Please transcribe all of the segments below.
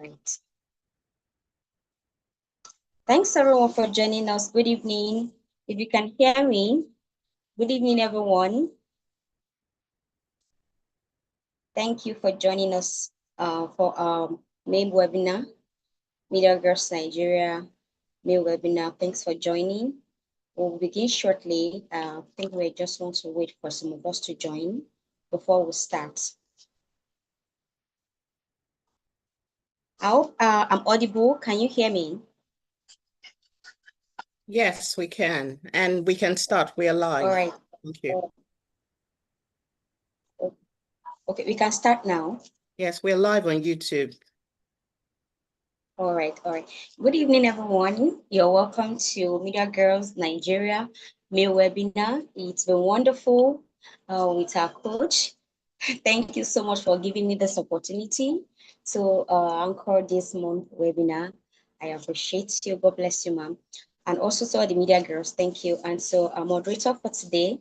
Right. Thanks everyone for joining us. Good evening. If you can hear me, good evening, everyone. Thank you for joining us for our main webinar, Media Girls Nigeria main webinar. Thanks for joining. We'll begin shortly. I think we just want to wait for some of us to join before we start. I hope I'm audible. Can you hear me? Yes, we can. And we can start. We are live. All right. Thank you. Okay, we can start now. Yes, we're live on YouTube. All right. Good evening, everyone. You're welcome to Media Girls Nigeria May webinar. It's been wonderful with our coach. Thank you so much for giving me this opportunity to anchor this month webinar. I appreciate you. God bless you, ma'am. And also to all the media girls, thank you. And so our moderator for today,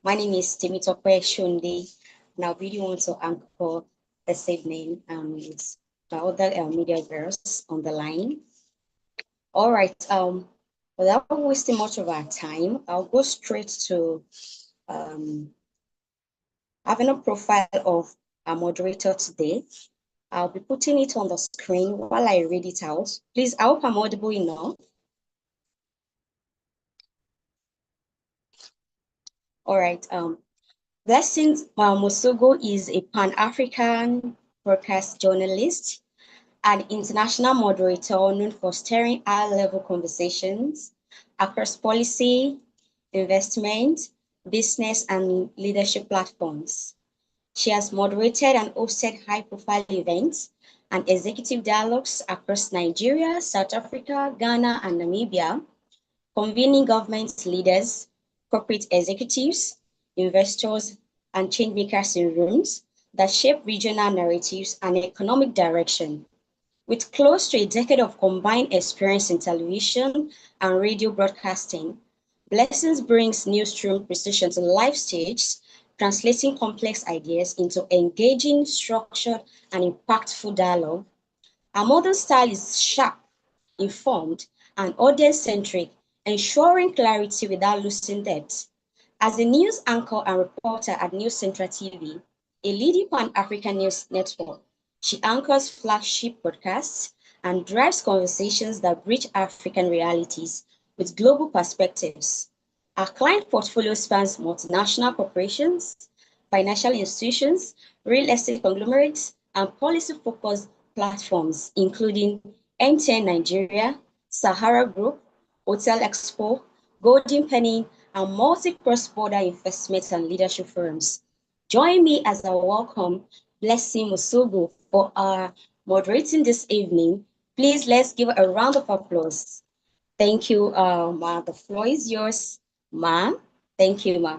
my name is Temitope Shunde. Now, really want to anchor this evening with the other media girls on the line. All right. Without wasting much of our time, I'll go straight to having a profile of our moderator today. I'll be putting it on the screen while I read it out. Please, I hope I'm audible enough. All right. Blessings Mosugu is a Pan-African broadcast journalist and international moderator known for steering high-level conversations across policy, investment, business, and leadership platforms. She has moderated and hosted high-profile events and executive dialogues across Nigeria, South Africa, Ghana, and Namibia, convening government leaders, corporate executives, investors, and changemakers in rooms that shape regional narratives and economic direction. With close to a decade of combined experience in television and radio broadcasting, Blessings brings newsroom precision to live stage, translating complex ideas into engaging, structured, and impactful dialogue. Our modern style is sharp, informed, and audience-centric, ensuring clarity without losing depth. As a news anchor and reporter at News Central TV, a leading Pan-African news network, she anchors flagship broadcasts and drives conversations that bridge African realities with global perspectives. Our client portfolio spans multinational corporations, financial institutions, real estate conglomerates, and policy-focused platforms, including MTN Nigeria, Sahara Group, Hotel Expo, Golden Penny, and multi-cross-border investment and leadership firms. Join me as I welcome Blessings Mosugu for our moderating this evening. Please let's give a round of applause. Thank you, Ma. The floor is yours, Ma. Thank you, Ma.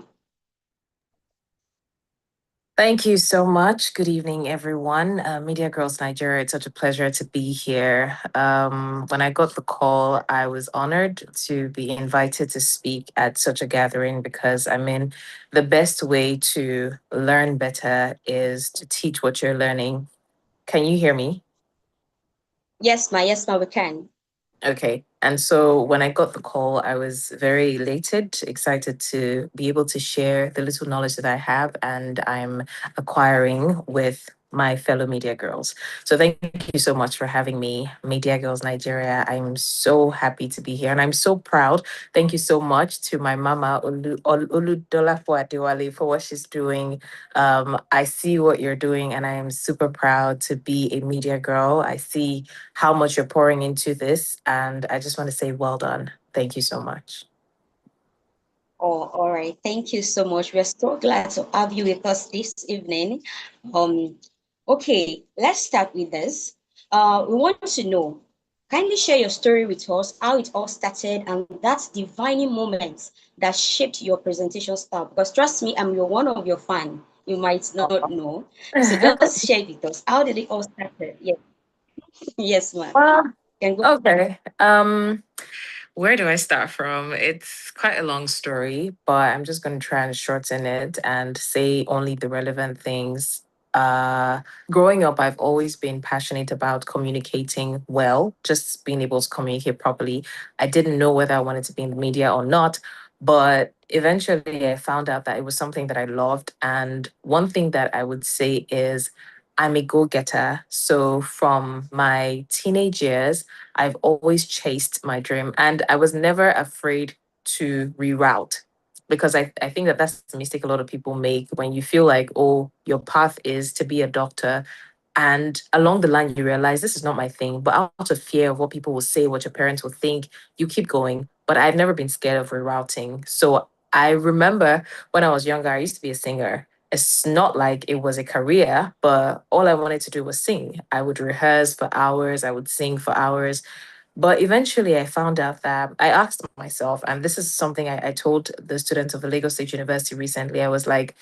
Thank you so much. Good evening, everyone. Media Girls Nigeria, it's such a pleasure to be here. When I got the call, I was honored to be invited to speak at such a gathering because I mean, the best way to learn better is to teach what you're learning. Can you hear me? Yes, Ma, we can. Okay. And so when I got the call, I was very elated, excited to be able to share the little knowledge that I have and I'm acquiring with my fellow media girls. So thank you so much for having me, Media Girls Nigeria. I'm so happy to be here and I'm so proud. Thank you so much to my mama, Oludolapo Adewale, for what she's doing. I see what you're doing and I am super proud to be a media girl. I see how much you're pouring into this. And I just want to say, well done. Thank you so much. Oh, all right. Thank you so much. We're so glad to have you with us this evening. Okay, let's start with this. We want to know, kindly share your story with us, how it all started, and that defining moment that shaped your presentation style. Because trust me, I'm one of your fan. You might not know. So just share it with us. How did it all started? Yes, yes, ma'am. Well, Can go. okay. Where do I start from? It's quite a long story, but I'm just going to try and shorten it and say only the relevant things. uh, growing up, I've always been passionate about communicating well, just being able to communicate properly. I didn't know whether I wanted to be in the media or not, but eventually I found out that it was something that I loved. And one thing that I would say is I'm a go getter. So from my teenage years, I've always chased my dream, and I was never afraid to reroute, because I think that that's the mistake a lot of people make when you feel like, oh, your path is to be a doctor. And along the line, you realize this is not my thing. But out of fear of what people will say, what your parents will think, you keep going. But I've never been scared of rerouting. So I remember when I was younger, I used to be a singer. It's not like it was a career, but all I wanted to do was sing. I would rehearse for hours, I would sing for hours. But eventually, I found out that I asked myself, and this is something I told the students of the Lagos State University recently. I was like,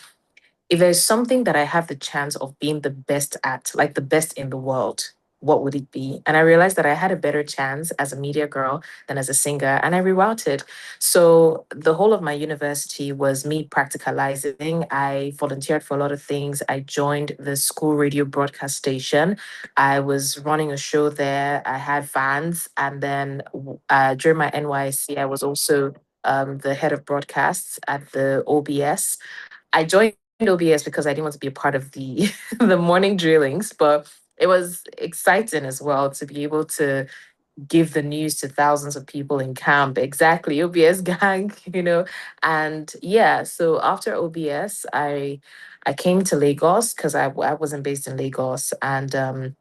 if there's something that I have the chance of being the best at, like the best in the world, what would it be? And I realized that I had a better chance as a media girl than as a singer, and I rerouted. So the whole of my university was me practicalizing. I volunteered for a lot of things. I joined the school radio broadcast station. I was running a show there. I had fans. And then during my NYC, I was also the head of broadcasts at the OBS. I joined OBS because I didn't want to be a part of the the morning drillings, but it was exciting as well to be able to give the news to thousands of people in camp. Exactly, OBS gang, you know. And yeah, so after OBS, I came to Lagos because I wasn't based in Lagos, and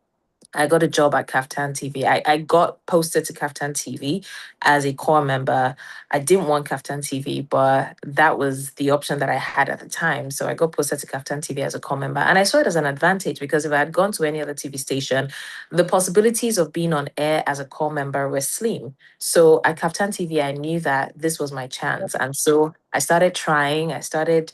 I got a job at Kaftan TV. I got posted to Kaftan TV as a core member. I didn't want Kaftan TV, but that was the option that I had at the time. So I got posted to Kaftan TV as a core member. And I saw it as an advantage because if I had gone to any other TV station, the possibilities of being on air as a core member were slim. So at Kaftan TV, I knew that this was my chance. And so I started trying. I started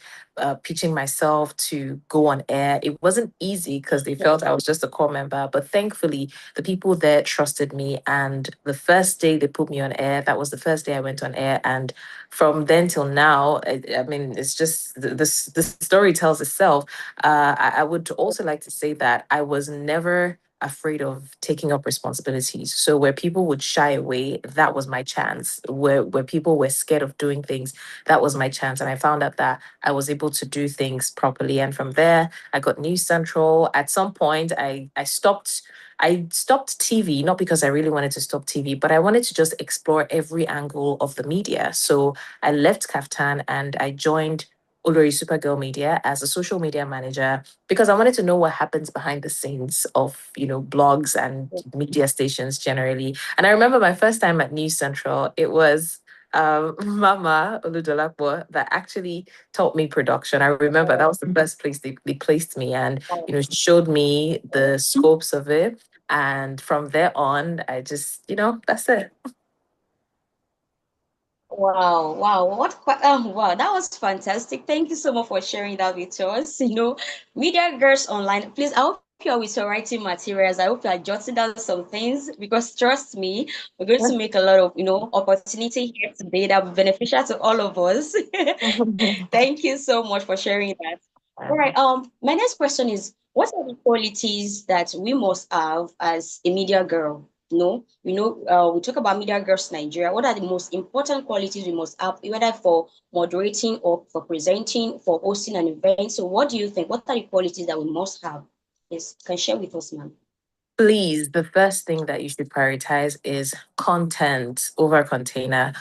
pitching myself to go on air. It wasn't easy because they felt I was just a core member, but thankfully the people there trusted me. And the first day they put me on air, that was the first day I went on air. And from then till now, I mean, it's just the story tells itself. I would also like to say that I was never afraid of taking up responsibilities. So where people would shy away, that was my chance. Where people were scared of doing things, that was my chance. And I found out that I was able to do things properly. And from there, I got News Central. At some point, I stopped TV, not because I really wanted to stop TV, but I wanted to just explore every angle of the media. So I left Kaftan and I joined Olori Supergirl Media as a social media manager because I wanted to know what happens behind the scenes of, blogs and media stations generally. And I remember my first time at News Central, it was Mama Oludolapo that actually taught me production. I remember that was the first place they placed me, and she showed me the scopes of it. And from there on, I just, that's it. Wow, wow, wow, that was fantastic. Thank you so much for sharing that with us. Media girls online, please, I hope you're with your writing materials. I hope you're jotting down some things because trust me, we're going to make a lot of, opportunity here today that will be beneficial to all of us. Thank you so much for sharing that. All right. My next question is, what are the qualities that we must have as a media girl? We talk about media girls Nigeria. What are the most important qualities we must have, whether for moderating or for presenting, for hosting an event? So, what do you think? What are the qualities that we must have? Yes, you can share with us, ma'am. Please, the first thing that you should prioritize is content over container.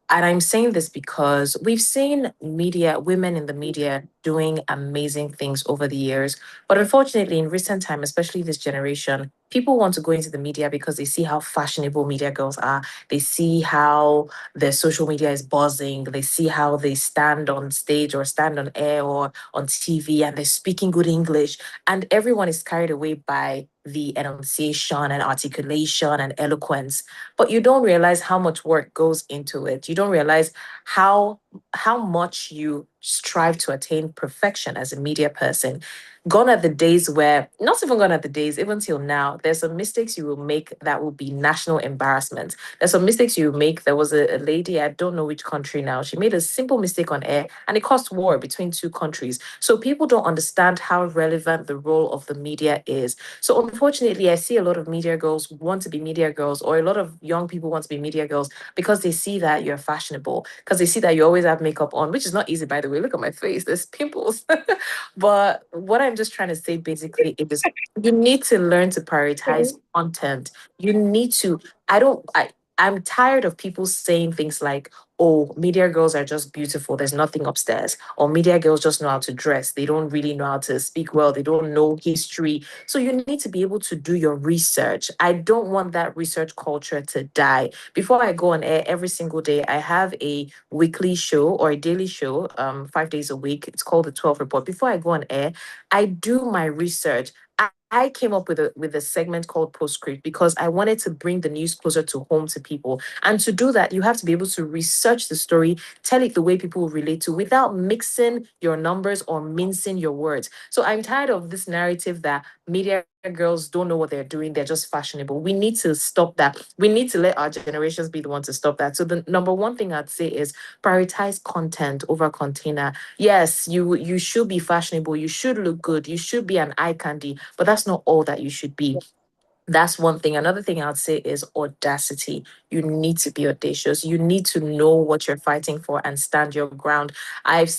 And I'm saying this because we've seen women in the media doing amazing things over the years. But unfortunately, in recent time, especially this generation, people want to go into the media because they see how fashionable media girls are. They see how their social media is buzzing. They see how they stand on stage or stand on air or on TV and they're speaking good English. And everyone is carried away by the enunciation and articulation and eloquence, but you don't realize how much work goes into it. You don't realize how much you strive to attain perfection as a media person. Gone are the days where, not even gone are the days, even till now, there's some mistakes you will make that will be national embarrassment. There's some mistakes you make. There was a lady, I don't know which country now, she made a simple mistake on air and it caused war between two countries. So people don't understand how relevant the role of the media is. So unfortunately, I see a lot of media girls want to be media girls, or a lot of young people want to be media girls because they see that you're fashionable, because they see that you always have makeup on, which is not easy, by the way. Look at my face, there's pimples. But what I'm just trying to say basically is you need to learn to prioritize content. You need to, I don't, I, I'm tired of people saying things like, oh, media girls are just beautiful. There's nothing upstairs. Or media girls just know how to dress. They don't really know how to speak well. They don't know history. So you need to be able to do your research. I don't want that research culture to die. Before I go on air every single day, I have a weekly show or a daily show, 5 days a week. It's called the 12 Report. Before I go on air, I do my research. I came up with a segment called Postscript because I wanted to bring the news closer to home to people. And to do that, you have to be able to research the story, tell it the way people will relate to without mixing your numbers or mincing your words. So I'm tired of this narrative that media girls don't know what they're doing, they're just fashionable. We need to stop that. We need to let our generations be the one to stop that. So the number one thing I'd say is prioritize content over container. Yes, you should be fashionable, you should look good, you should be an eye candy, but that's not all that you should be. That's one thing. Another thing I'd say is audacity. You need to be audacious. You need to know what you're fighting for and stand your ground. I've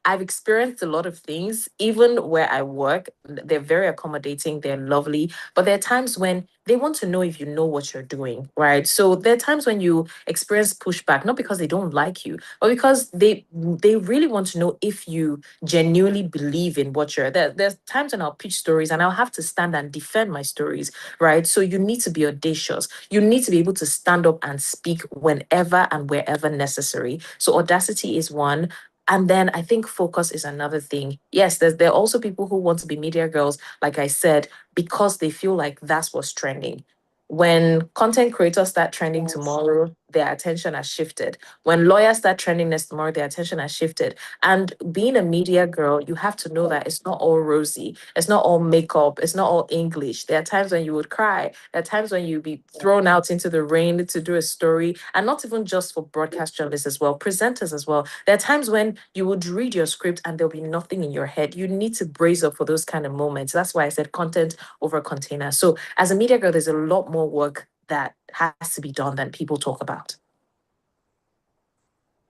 experienced a lot of things, even where I work. They're very accommodating. They're lovely, but there are times when they want to know if you know what you're doing, right? So there are times when you experience pushback, not because they don't like you, but because they really want to know if you genuinely believe in what you're. There's times when I'll pitch stories and I'll have to stand and defend my stories, right? So you need to be audacious. You need to be able to stand up and speak whenever and wherever necessary. So audacity is one. And then I think focus is another thing. Yes, there are also people who want to be media girls, like I said, because they feel like that's what's trending. When content creators start trending tomorrow, their attention has shifted. When lawyers start trending next tomorrow, their attention has shifted. And being a media girl, you have to know that it's not all rosy. It's not all makeup. It's not all English. There are times when you would cry. There are times when you'd be thrown out into the rain to do a story. And not even just for broadcast journalists as well, presenters as well. There are times when you would read your script and there'll be nothing in your head. You need to brace up for those kind of moments. That's why I said content over container. So as a media girl, there's a lot more work that has to be done than people talk about.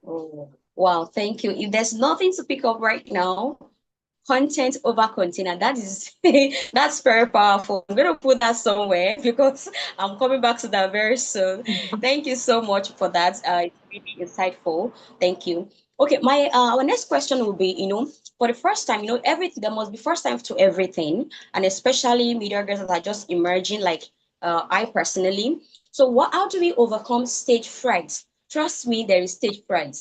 Oh, wow, thank you. If there's nothing to pick up right now, content over container. That is that's very powerful. I'm gonna put that somewhere because I'm coming back to that very soon. Thank you so much for that. It's really insightful. Thank you. Okay, my our next question will be, for the first time, everything there must be first time to everything, and especially media girls that are just emerging, like I personally. So how do we overcome stage fright? Trust me, there is stage fright.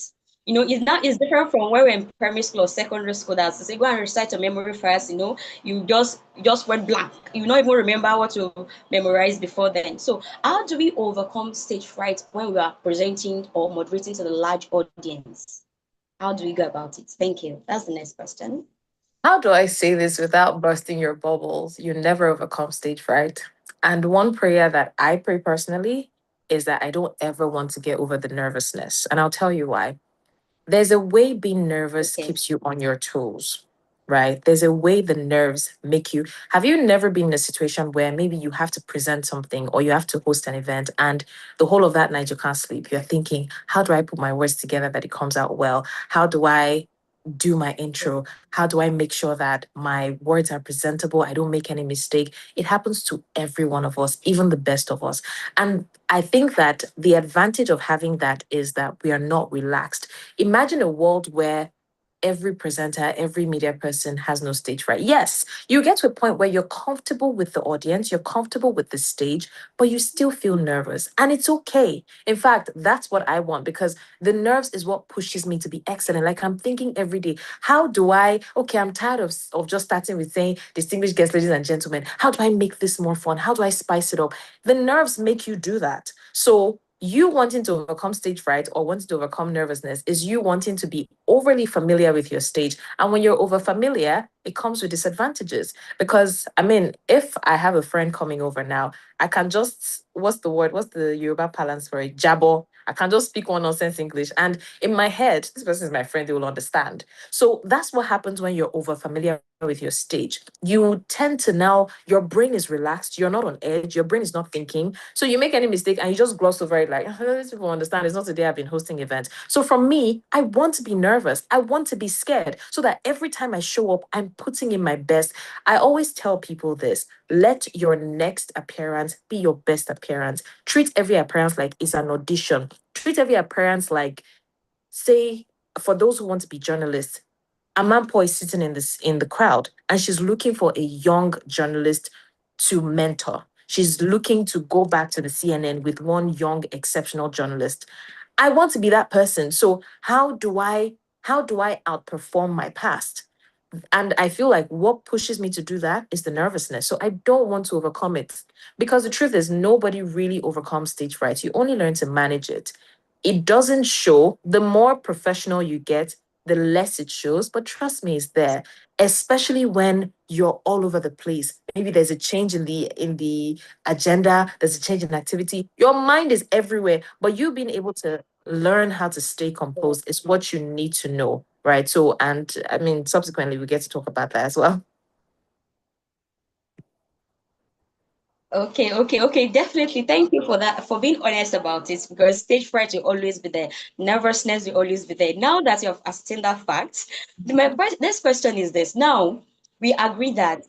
It's different from when we're in primary school or secondary school. That's to say, go and recite a memory first. You just went blank. You don't even remember what you memorized before then. So, how do we overcome stage fright when we are presenting or moderating to the large audience? How do we go about it? Thank you. That's the next question. How do I say this without busting your bubbles? You never overcome stage fright. And one prayer that I pray personally is that I don't ever want to get over the nervousness. And I'll tell you why. There's a way being nervous Okay. keeps you on your toes, right? There's a way the nerves make you. Have you never been in a situation where maybe you have to present something or you have to host an event and the whole of that night you can't sleep? You're thinking, how do I put my words together that it comes out well? How do I do my intro? How do I make sure that my words are presentable? I don't make any mistake. It happens to every one of us, even the best of us. And I think that the advantage of having that is that we are not relaxed. Imagine a world where every presenter, every media person has no stage fright. Yes, you get to a point where you're comfortable with the audience, you're comfortable with the stage, but you still feel nervous. And it's okay. In fact, that's what I want, because the nerves is what pushes me to be excellent. Like, I'm thinking every day, how do I, okay, I'm tired of just starting with saying, distinguished guests, ladies and gentlemen, how do I make this more fun? How do I spice it up? The nerves make you do that. So you wanting to overcome stage fright or wanting to overcome nervousness is you wanting to be overly familiar with your stage. And when you're over familiar, it comes with disadvantages. Because, I mean, if I have a friend coming over now, I can just, what's the word? What's the Yoruba balance for it? Jabo. I can just speak one nonsense English. And in my head, this person is my friend, they will understand. So that's what happens when you're over familiar with your stage. You tend to now, your brain is relaxed, you're not on edge, your brain is not thinking. So you make any mistake and you just gloss over it like, these people understand, it's not today I've been hosting events. So for me, I want to be nervous. I want to be scared so that every time I show up, I'm putting in my best. I always tell people this: let your next appearance be your best appearance. Treat every appearance like it's an audition. Treat every appearance like, say, for those who want to be journalists, Amanpo is sitting in the crowd and she's looking for a young journalist to mentor. She's looking to go back to the CNN with one young, exceptional journalist. I want to be that person. So how do I outperform my past? And I feel like what pushes me to do that is the nervousness. So I don't want to overcome it. Because the truth is, nobody really overcomes stage fright. You only learn to manage it. It doesn't show. The more professional you get, the less it shows. But trust me, it's there. Especially when you're all over the place. Maybe there's a change in the agenda, there's a change in activity. Your mind is everywhere, but you being able to learn how to stay composed is what you need to know, right? So, and I mean, subsequently, we get to talk about that as well. Okay. Definitely. Thank you for that, for being honest about it, because stage fright will always be there. Nervousness will always be there. Now that you have ascertained that fact, next question is this. Now, we agree that,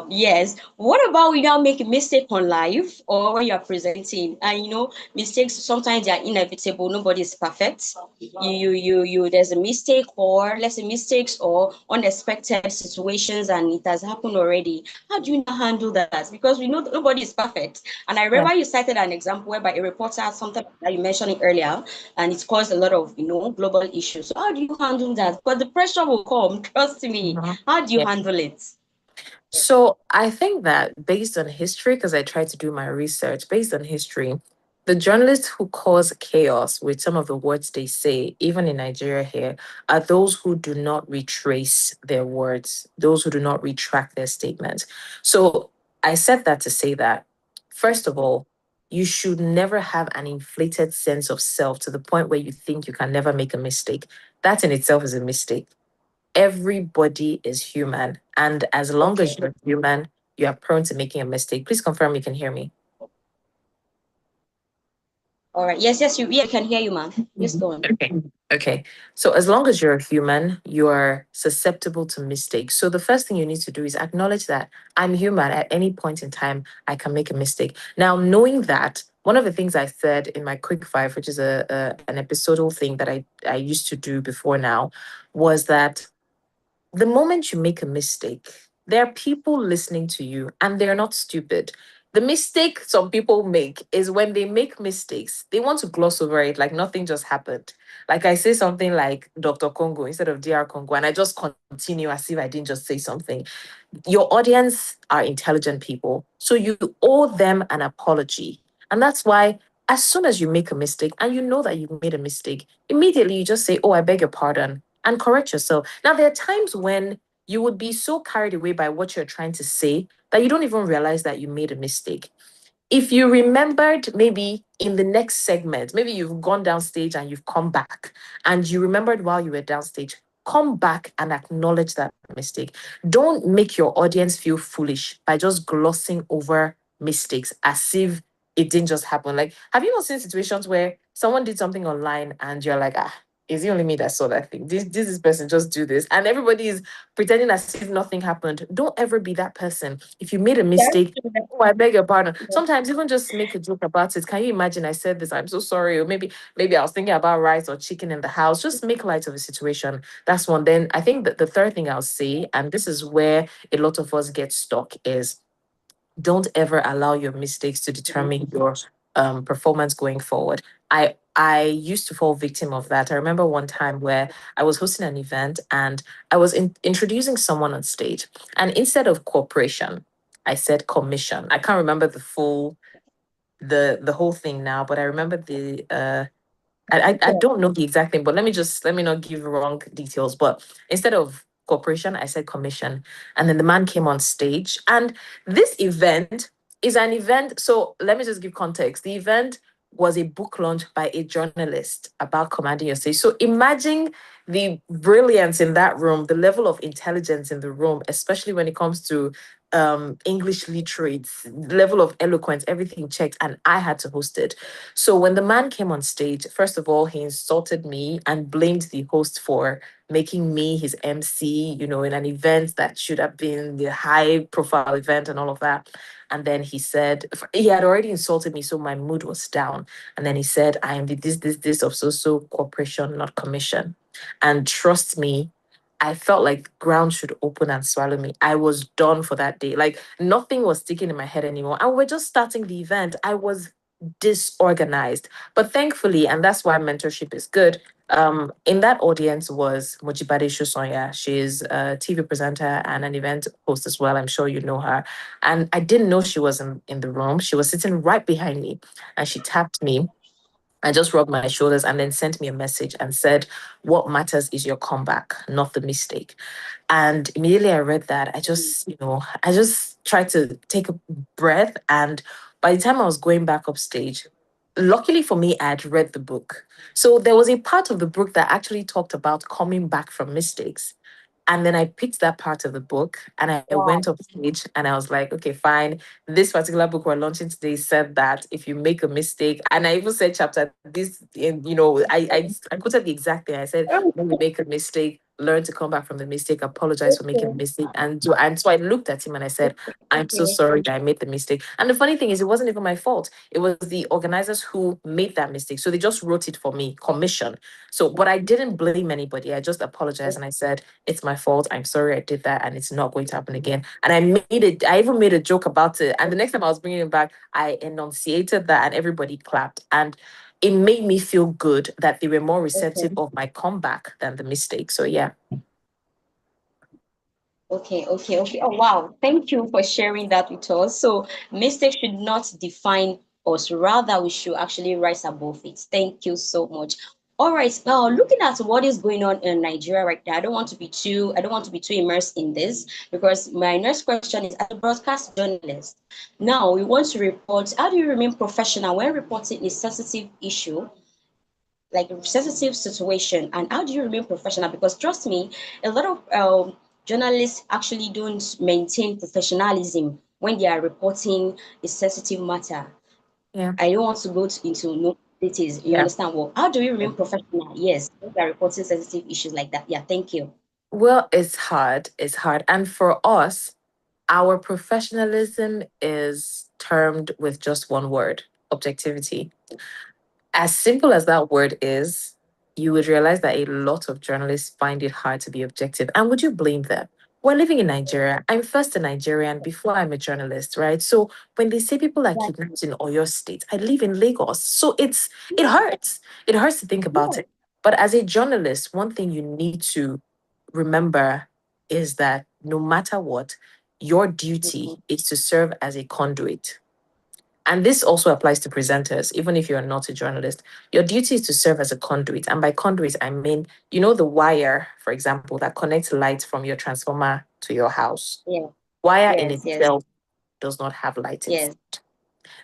yes, what about we now make a mistake on live or when you're presenting? And mistakes sometimes they are inevitable. Nobody is perfect. There's a mistake, or let's say mistakes or unexpected situations, and it has happened already. How do you now handle that? Because we know that nobody is perfect. And I Yeah. remember you cited an example whereby a reporter had something that you mentioned it earlier, and it caused a lot of global issues. So how do you handle that? But the pressure will come, trust me. Mhm. How do you Yeah. handle it? So I think that based on history, because I tried to do my research, based on history, the journalists who cause chaos with some of the words they say, even in Nigeria here, are those who do not retrace their words, those who do not retract their statements. So I said that to say that, first of all, you should never have an inflated sense of self to the point where you think you can never make a mistake. That in itself is a mistake. Everybody is human. And as long Okay. as you're human, you are prone to making a mistake. Please confirm you can hear me. All right. Yes, we can hear you, ma'am. Please go on. Okay. Okay. So as long as you're a human, you are susceptible to mistakes. So the first thing you need to do is acknowledge that I'm human. At any point in time, I can make a mistake. Now, knowing that, one of the things I said in my quick five, which is an episodal thing that I used to do before now, was that the moment you make a mistake, there are people listening to you and they're not stupid. The mistake some people make is when they make mistakes, they want to gloss over it like nothing just happened. Like I say something like Dr. Congo instead of DR Congo, and I just continue as if I didn't just say something. Your audience are intelligent people, so you owe them an apology. And that's why, as soon as you make a mistake and you know that you made a mistake, immediately you just say, "Oh, I beg your pardon," and correct yourself. Now, there are times when you would be so carried away by what you're trying to say that you don't even realize that you made a mistake. If you remembered, maybe in the next segment, maybe you've gone downstage and you've come back and you remembered while you were downstage, come back and acknowledge that mistake. Don't make your audience feel foolish by just glossing over mistakes as if it didn't just happen. Like, have you not seen situations where someone did something online and you're like, ah, is it only me that saw that thing? This person just do this, and everybody is pretending as if nothing happened. Don't ever be that person. If you made a That's mistake, true. oh, I beg your pardon. Sometimes even just make a joke about it. Can you imagine? I said this. I'm so sorry. Or maybe I was thinking about rice or chicken in the house. Just make light of the situation. That's one. Then I think that the third thing I'll say, and this is where a lot of us get stuck, is don't ever allow your mistakes to determine your performance going forward. I used to fall victim of that. I remember one time where I was hosting an event and I was introducing someone on stage, and instead of corporation, I said commission. I can't remember the whole thing now, but I remember the I Yeah. don't know the exact thing, but let me not give wrong details. But instead of corporation, I said commission. And then the man came on stage. And this event is an event. So let me just give context. The event was a book launch by a journalist about commanding your stage. So imagine the brilliance in that room, the level of intelligence in the room, especially when it comes to English literates, level of eloquence, everything checked, and I had to host it. So when the man came on stage, first of all, he insulted me and blamed the host for making me his MC, in an event that should have been the high profile event and all of that. And then he said, he had already insulted me, so my mood was down. And then he said, I am the this of so corporation, not commission. And trust me, I felt like ground should open and swallow me. I was done for that day. Like nothing was sticking in my head anymore. And we're just starting the event. I was disorganized. But thankfully, and that's why mentorship is good, in that audience was Mojibade Shosonya. She's a TV presenter and an event host as well. I'm sure you know her. And I didn't know she was in the room. She was sitting right behind me and she tapped me. I just rubbed my shoulders and then sent me a message and said, what matters is your comeback, not the mistake. And immediately I read that, I just tried to take a breath. And by the time I was going back upstage, luckily for me, I had read the book. So there was a part of the book that actually talked about coming back from mistakes. And then I picked that part of the book and I Wow. went up stage and I was like, okay, fine. This particular book we're launching today said that if you make a mistake, and I even said chapter this, I quoted the exact thing. I said, Oh, when you make a mistake, learn to come back from the mistake, apologize for making a okay. mistake, and so I looked at him and I said, I'm so Okay. sorry that I made the mistake. And the funny thing is, it wasn't even my fault. It was the organizers who made that mistake. So they just wrote it for me, commission. So, but I didn't blame anybody. I just apologized and I said, it's my fault. I'm sorry I did that and it's not going to happen again. And I even made a joke about it. And the next time I was bringing it back, I enunciated that and everybody clapped. And it made me feel good that they were more receptive Okay. of my comeback than the mistake. So yeah. Okay, okay, okay. Oh, wow. Thank you for sharing that with us. So, mistakes should not define us. Rather, we should actually rise above it. Thank you so much. All right. Now, looking at what is going on in Nigeria right now, I don't want to be too immersed in this because my next question is, as a broadcast journalist, now we want to report. How do you remain professional when reporting a sensitive issue, like a sensitive situation, and how do you remain professional? Because trust me, a lot of journalists actually don't maintain professionalism when they are reporting a sensitive matter. Yeah. I don't want to go into no details. You Yeah. understand? Well, how do you remain professional? Yes, when they are reporting sensitive issues like that. Yeah, thank you. Well, it's hard. It's hard. And for us, our professionalism is termed with just one word: objectivity. As simple as that word is, you would realize that a lot of journalists find it hard to be objective. And would you blame them? We're living in Nigeria. I'm first a Nigerian before I'm a journalist, right? So when they say people are Exactly. kidnapped in Oyo State, I live in Lagos. So it hurts. It hurts to think about Yeah. it. But as a journalist, one thing you need to remember is that no matter what, your duty Mhm. is to serve as a conduit. And this also applies to presenters, even if you're not a journalist. Your duty is to serve as a conduit. And by conduit, I mean, the wire, for example, that connects light from your transformer to your house. Yeah. Wire in Yes. Yes. itself does not have light inside. Yes.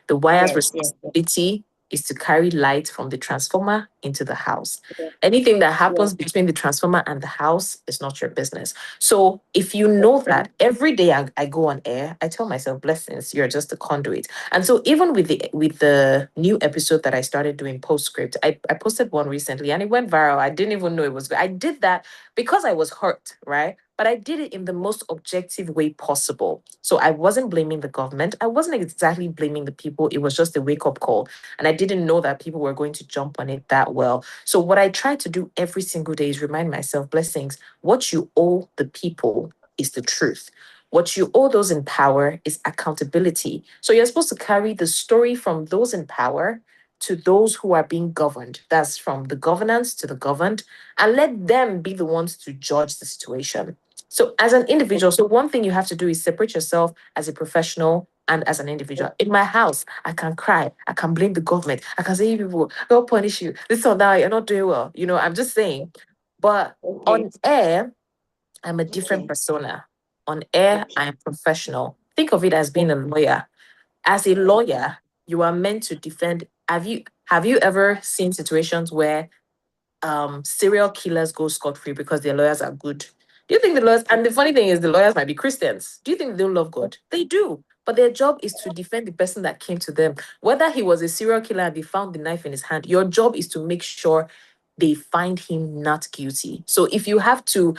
The wire's Yes. Yes. Yes. responsibility is to carry light from the transformer into the house. Anything that happens between the transformer and the house is not your business. So if you know that every day I go on air, I tell myself, Blessings, you're just a conduit. And so even with the new episode that I started doing postscript, I posted one recently and it went viral. I didn't even know it was good. I did that because I was hurt, right? But I did it in the most objective way possible. So I wasn't blaming the government. I wasn't exactly blaming the people. It was just a wake up call. And I didn't know that people were going to jump on it that well. So what I try to do every single day is remind myself, Blessings, what you owe the people is the truth. What you owe those in power is accountability. So you're supposed to carry the story from those in power to those who are being governed. That's from the governance to the governed, and let them be the ones to judge the situation. So as an individual, so one thing you have to do is separate yourself as a professional and as an individual. In my house, I can cry, I can blame the government, I can say, "Hey, people, don't punish you. This or that, you're not doing well." I'm just saying. But Okay. on air, I'm a different Okay. persona. On air, Okay. I am professional. Think of it as being a lawyer. As a lawyer, you are meant to defend. Have you ever seen situations where serial killers go scot-free because their lawyers are good? Do you think the lawyers, and the funny thing is the lawyers might be Christians. Do you think they don't love God? They do. But their job is to defend the person that came to them. Whether he was a serial killer and they found the knife in his hand, your job is to make sure they find him not guilty. So if you have to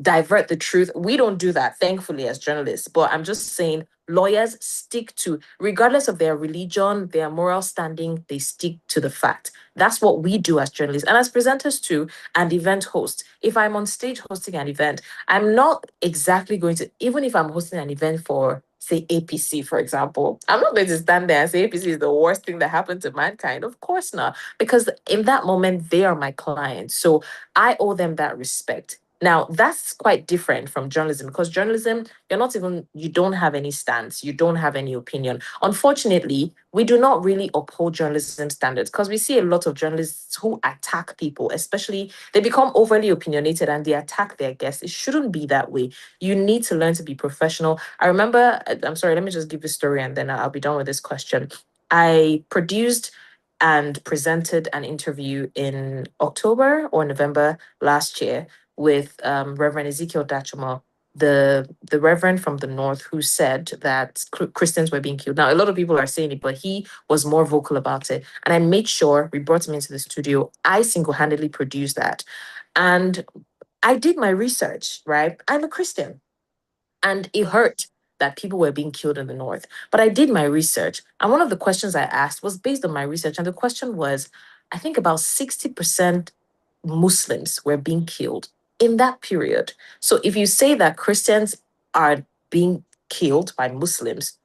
divert the truth, we don't do that, thankfully, as journalists. But I'm just saying lawyers stick to, regardless of their religion, their moral standing, they stick to the fact. That's what we do as journalists and as presenters too, and event hosts. If I'm on stage hosting an event, I'm not exactly going to, even if I'm hosting an event for, say, APC, for example, I'm not going to stand there and say APC is the worst thing that happened to mankind. Of course not, because in that moment, they are my clients. So I owe them that respect. Now, that's quite different from journalism because journalism, you don't have any stance, you don't have any opinion. Unfortunately, we do not really uphold journalism standards because we see a lot of journalists who attack people, especially they become overly opinionated and they attack their guests. It shouldn't be that way. You need to learn to be professional. I remember, I'm sorry, let me just give the story and then I'll be done with this question. I produced and presented an interview in October or November last year with Reverend Ezekiel Dachumo, the reverend from the north, who said that Christians were being killed. Now, a lot of people are saying it, but he was more vocal about it. And I made sure we brought him into the studio. I single-handedly produced that. And I did my research, right? I'm a Christian. And it hurt that people were being killed in the north. But I did my research. And one of the questions I asked was based on my research. And the question was, I think about 60% Muslims were being killed in that period. So if you say that Christians are being killed by Muslims,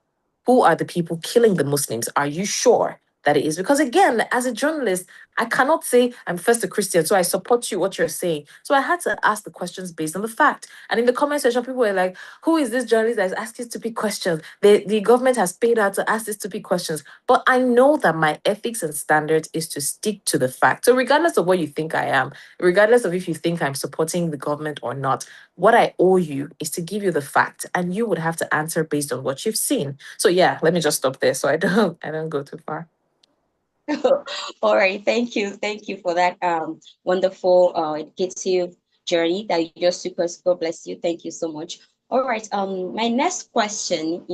who are the people killing the Muslims? Are you sure that it is? Because again, as a journalist, I cannot say I'm first a Christian, so I support you what you're saying. So I had to ask the questions based on the fact. And in the comment section, people were like, who is this journalist that is asking stupid questions? The government has paid her to ask these stupid questions. But I know that my ethics and standards is to stick to the fact. So regardless of what you think I am, regardless of if you think I'm supporting the government or not, what I owe you is to give you the fact, and you would have to answer based on what you've seen. So yeah, let me just stop there so I don't go too far. All right, thank you. Thank you for that wonderful educative journey that you just took us. God bless you. Thank you so much. All right, my next question,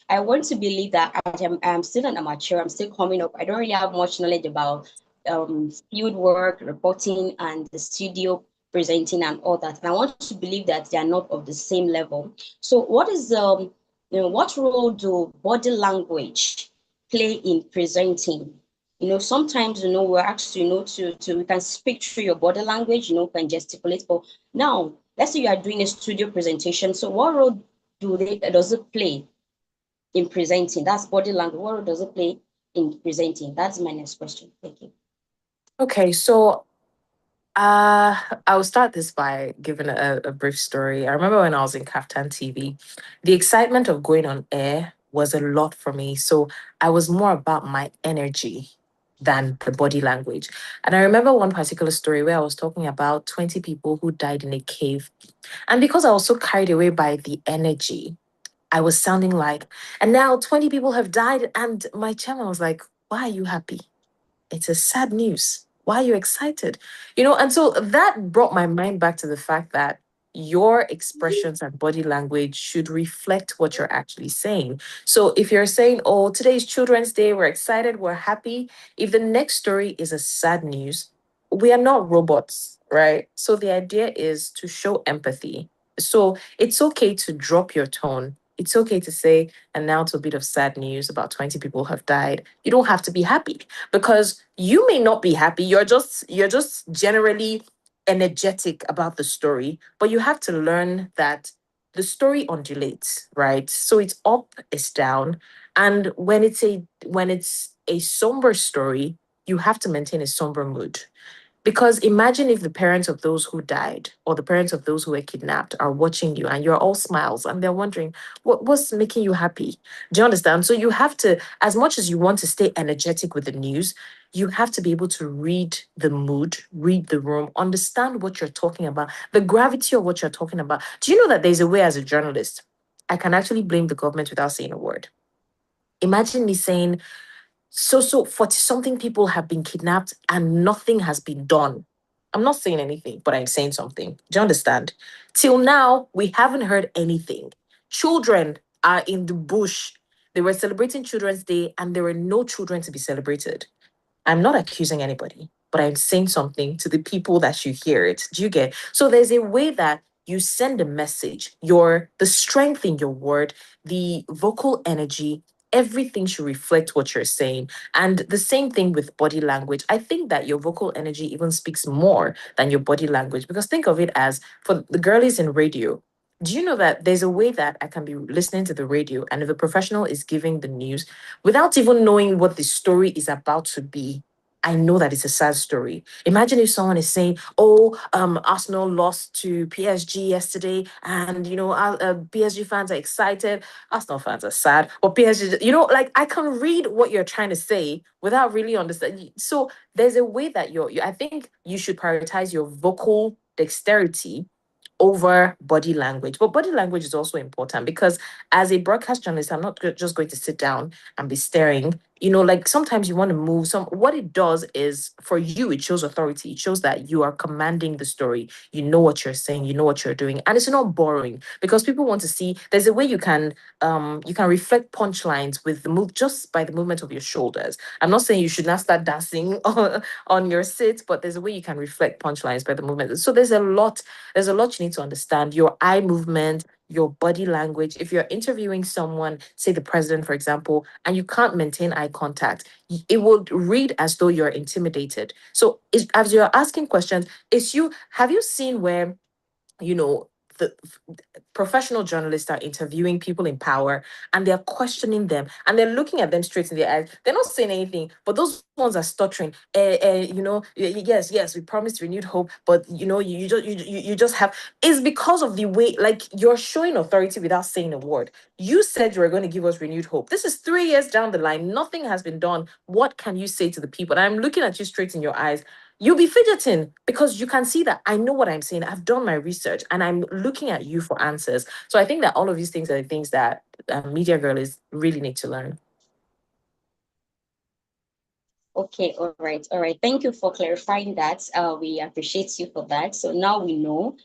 I want to believe that I'm still an amateur, I'm still coming up. I don't really have much knowledge about field work, reporting, and the studio presenting and all that. And I want to believe that they are not of the same level. So what role do body language play in presenting? Sometimes, we're asked, to we can speak through your body language, can gesticulate. But now, let's say you are doing a studio presentation. So what role does it play in presenting? That's body language. What role does it play in presenting? That's my next question. Thank you. Okay, so I'll start this by giving a brief story. I remember when I was in Kaftan TV, the excitement of going on air was a lot for me. So I was more about my energy than the body language. And I remember one particular story where I was talking about 20 people who died in a cave. And because I was so carried away by the energy, I was sounding like, and now 20 people have died. And my chairman was like, why are you happy? It's a sad news. Why are you excited? And so that brought my mind back to the fact that your expressions and body language should reflect what you're actually saying. So if you're saying, oh, today's Children's Day, we're excited, we're happy, if the next story is a sad news, we are not robots, right? So the idea is to show empathy. So it's okay to drop your tone. It's okay to say, and now to a bit of sad news, about 20 people have died. You don't have to be happy because you may not be happy. You're just generally energetic about the story, but you have to learn that the story undulates, right? So it's up, it's down. And when it's a somber story, you have to maintain a somber mood. Because imagine if the parents of those who died or the parents of those who were kidnapped are watching you and you're all smiles and they're wondering, what's making you happy? Do you understand? So you have to, as much as you want to stay energetic with the news, you have to be able to read the mood, read the room, understand what you're talking about, the gravity of what you're talking about. Do you know that there's a way as a journalist, I can actually blame the government without saying a word? Imagine me saying, so 40 something people have been kidnapped and nothing has been done. I'm not saying anything, but I'm saying something. Do you understand? Till now, we haven't heard anything. Children are in the bush. They were celebrating Children's Day and there were no children to be celebrated. I'm not accusing anybody, but I'm saying something to the people that should hear it. Do you get? So there's a way that you send a message, the strength in your word, the vocal energy, everything should reflect what you're saying. And the same thing with body language. I think that your vocal energy even speaks more than your body language because think of it as for the girlies in radio. Do you know that there's a way that I can be listening to the radio and if a professional is giving the news, without even knowing what the story is about to be, I know that it's a sad story. Imagine if someone is saying, "Oh, Arsenal lost to PSG yesterday, and PSG fans are excited. Arsenal fans are sad, but PSG, like I can read what you're trying to say without really understanding. So there's a way that I think you should prioritize your vocal dexterity over body language. But body language is also important because as a broadcast journalist, I'm not just going to sit down and be staring. Like sometimes you want to move. What it does is for you, it shows authority. It shows that you are commanding the story. You know what you're saying, you know what you're doing. And it's not boring because people want to see there's a way you can reflect punchlines with the move just by the movement of your shoulders. I'm not saying you should not start dancing on your sit, but there's a way you can reflect punchlines by the movement. So there's a lot you need to understand. Your eye movement, your body language. If you're interviewing someone, say the president, for example, and you can't maintain eye contact, it will read as though you're intimidated. So as you're asking questions, have you seen where, you know, the professional journalists are interviewing people in power and they're questioning them and they're looking at them straight in the eyes. They're not saying anything, but those ones are stuttering. Yes, we promised renewed hope, but you just have. It's because of the way, like you're showing authority without saying a word. You said you were going to give us renewed hope. This is 3 years down the line. Nothing has been done. What can you say to the people? And I'm looking at you straight in your eyes. You'll be fidgeting because you can see that I know what I'm saying. I've done my research and I'm looking at you for answers. So I think that all of these things are the things that media girls really need to learn. Okay, all right. Thank you for clarifying that. We appreciate you for that. So now we know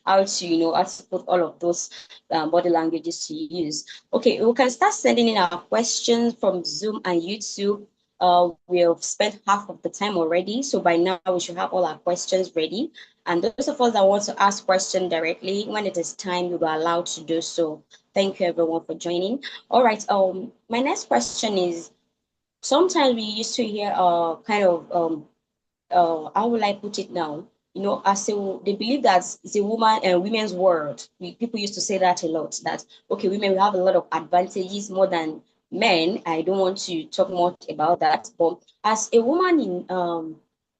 how to put all of those body languages to use. Okay, we can start sending in our questions from Zoom and YouTube. We've spent half of the time already, so by now we should have all our questions ready. And those of us that want to ask questions directly, when it is time, you are allowed to do so. Thank you everyone for joining. All right. My next question is sometimes we used to hear kind of how will I put it now? As they believe that it's a woman and women's world. People used to say that a lot. That okay, women will have a lot of advantages more than men. I don't want to talk much about that. But as a woman in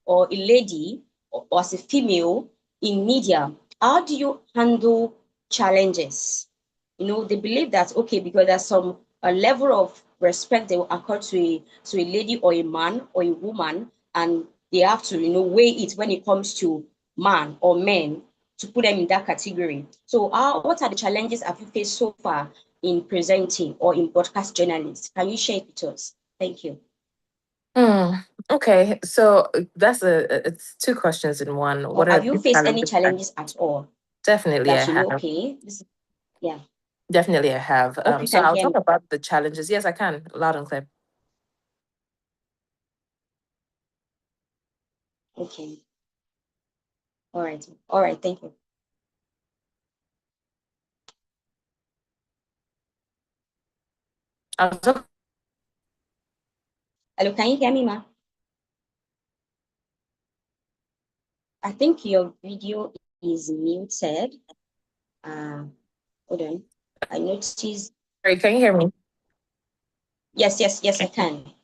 or a lady or as a female in media, how do you handle challenges? They believe that okay, because there's some a level of respect they will accord to a lady or a man or a woman, and they have to weigh it when it comes to man or men to put them in that category. So what are the challenges have you faced so far in presenting or in broadcast journalists? Can you share it with us? Thank you. Hmm. Okay, so it's two questions in one. Or What are have you the faced any challenges? challenges at all Definitely I that you know, have. okay, this, yeah. Definitely I have. Hope you So can I'll hear talk me. about the challenges. Yes, I can, loud and clear. Okay. All right. All right. Thank you. I'll talk. Hello, can you hear me, ma? I think your video is muted. Uh, hold on. I noticed. Sorry, can you hear me? Yes, yes, yes, I Okay. can.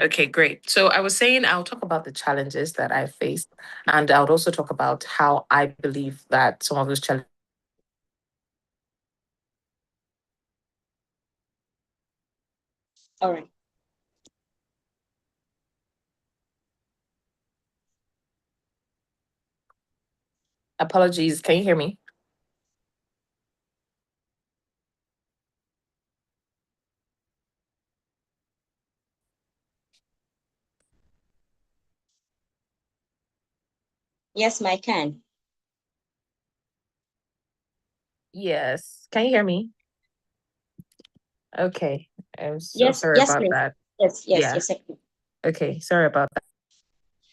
Okay, great. So I was saying I'll talk about the challenges that I faced, and I would also talk about how I believe that some of those challenges. All right. Apologies, can you hear me? Yes, ma, I can. Yes. Can you hear me? Okay. I'm so Yes, sorry yes, about please. that. Yes, yes, Yeah. yes, I can. Okay. Sorry about that.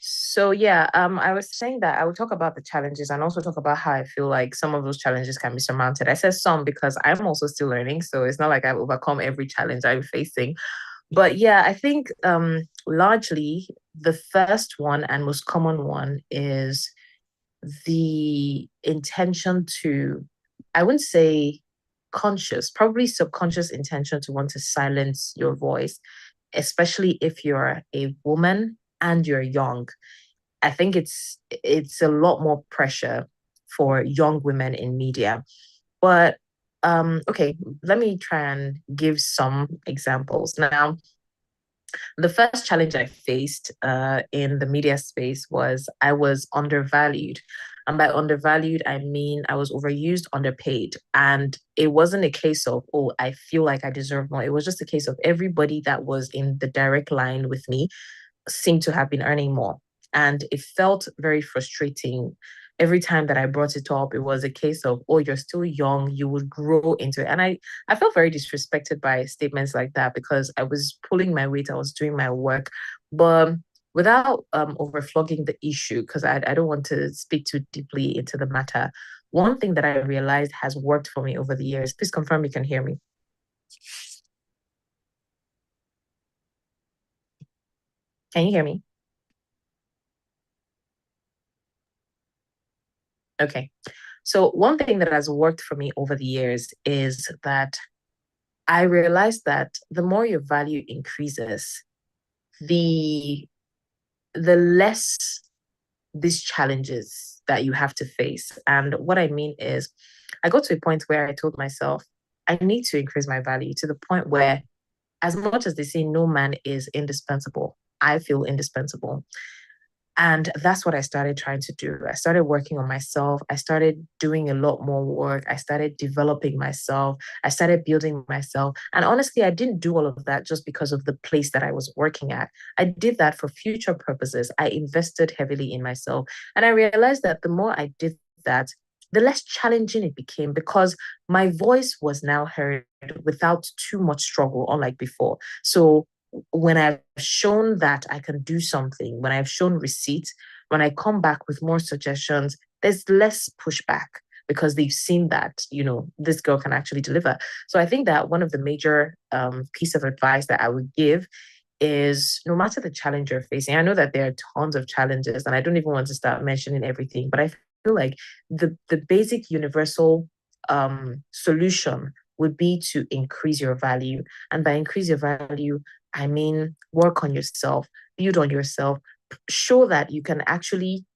So yeah, I was saying that I would talk about the challenges and also talk about how I feel like some of those challenges can be surmounted. I said some because I'm also still learning, so it's not like I've overcome every challenge I'm facing. But yeah, I think largely the first one and most common one is the intention to, I wouldn't say conscious, probably subconscious intention to want to silence your voice, especially if you're a woman and you're young. I think it's a lot more pressure for young women in media. But okay, let me try and give some examples. Now, the first challenge I faced in the media space was I was undervalued. And by undervalued, I mean I was overused, underpaid. And it wasn't a case of, oh, I feel like I deserve more. It was just a case of everybody that was in the direct line with me seemed to have been earning more. And it felt very frustrating. Every time that I brought it up, it was a case of, oh, you're still young, you would grow into it. And I felt very disrespected by statements like that because I was pulling my weight, I was doing my work. But without overflogging the issue, because I don't want to speak too deeply into the matter, one thing that I realized has worked for me over the years, please confirm you can hear me. Can you hear me? Okay. So, one thing that has worked for me over the years is that I realized that the more your value increases, the the less these challenges that you have to face. And what I mean is, I got to a point where I told myself, I need to increase my value to the point where, as much as they say no man is indispensable, I feel indispensable. And that's what I started trying to do. I started working on myself. I started doing a lot more work. I started developing myself. I started building myself. And honestly, I didn't do all of that just because of the place that I was working at. I did that for future purposes. I invested heavily in myself. And I realized that the more I did that, the less challenging it became because my voice was now heard without too much struggle, unlike before. So when I've shown that I can do something, when I've shown receipts, when I come back with more suggestions, there's less pushback because they've seen that, this girl can actually deliver. So I think that one of the major piece of advice that I would give is no matter the challenge you're facing, I know that there are tons of challenges and I don't even want to start mentioning everything, but I feel like the basic universal solution would be to increase your value. And by increase your value, I mean work on yourself, build on yourself, show that you can actually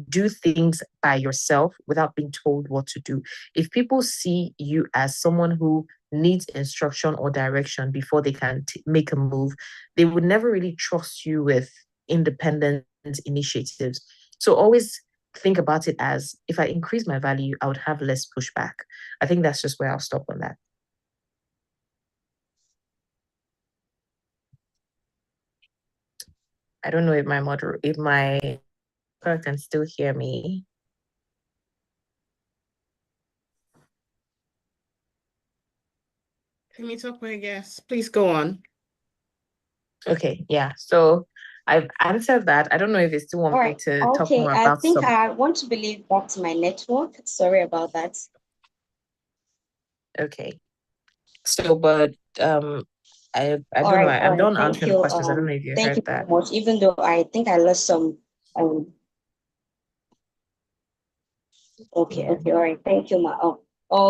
do things by yourself without being told what to do. If people see you as someone who needs instruction or direction before they can make a move, they would never really trust you with independent initiatives. So always think about it as if I increase my value, I would have less pushback. I think that's just where I'll stop on that. I don't know if my speaker can still hear me. Can you talk, my guest? Please go on. Okay, yeah. So I've answered that. I don't know if you still All want me right. to talk Okay. more I about think some. I want to believe that's my network. Sorry about that. Okay. So, but I All don't know. right. All I'm right. done Thank answering the you. questions. I don't know if you Thank heard you so that. much. Even though I think I lost some. Um. Okay. Yeah. Okay. All right. Thank you, ma.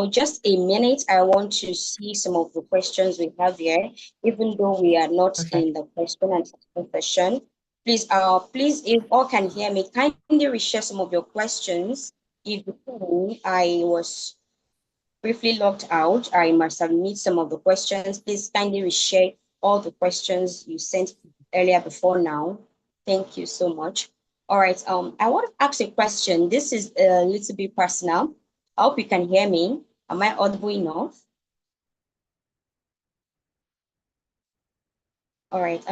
Just a minute. I want to see some of the questions we have here, even though we are not Okay. in the question and answer session. Please, if all can hear me, kindly reshare some of your questions. If you can, I was briefly logged out. I must submit some of the questions. Please kindly reshare all the questions you sent earlier before now. Thank you so much. All right. I want to ask a question. This is a little bit personal. I hope you can hear me. Am I audible enough? All right.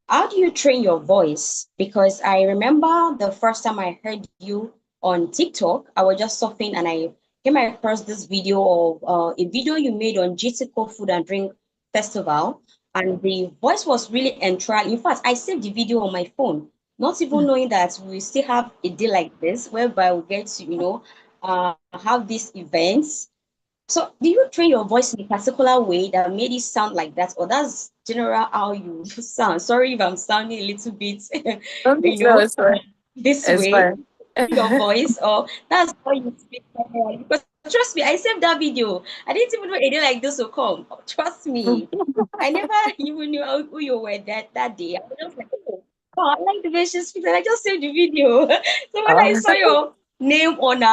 How do you train your voice? Because I remember the first time I heard you on TikTok, I was just surfing and I came across this video of a video you made on GTCO Food and Drink Festival. And the voice was really enthralling. In fact, I saved the video on my phone, not even knowing that we still have a day like this, whereby we get to, have these events. So, do you train your voice in a particular way that made it sound like that, or that's general how you sound? Sorry if I'm sounding a little bit, you No, know, it's fine. this It's way, fine. your voice, or that's how you speak normally. Because trust me, I saved that video. I didn't even know a day like this will come. Trust me, I never even knew who you were that day. I was just like, oh, I like the way she speaks, and I just saved the video. So when I Oh. saw your name on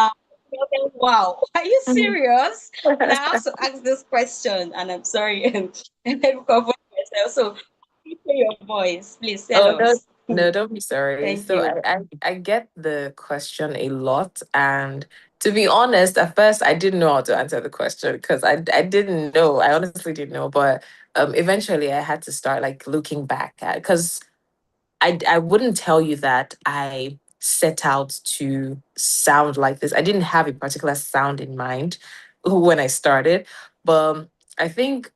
wow, are you serious? And I have to ask this question, and I'm sorry, and I covered myself. So, please say your voice, please tell Oh, no, us. no, don't be sorry. Thank So you. I get the question a lot. And to be honest, at first I didn't know how to answer the question because I didn't know. I honestly didn't know. But eventually I had to start like looking back at because I wouldn't tell you that I set out to sound like this. I didn't have a particular sound in mind when I started. But I think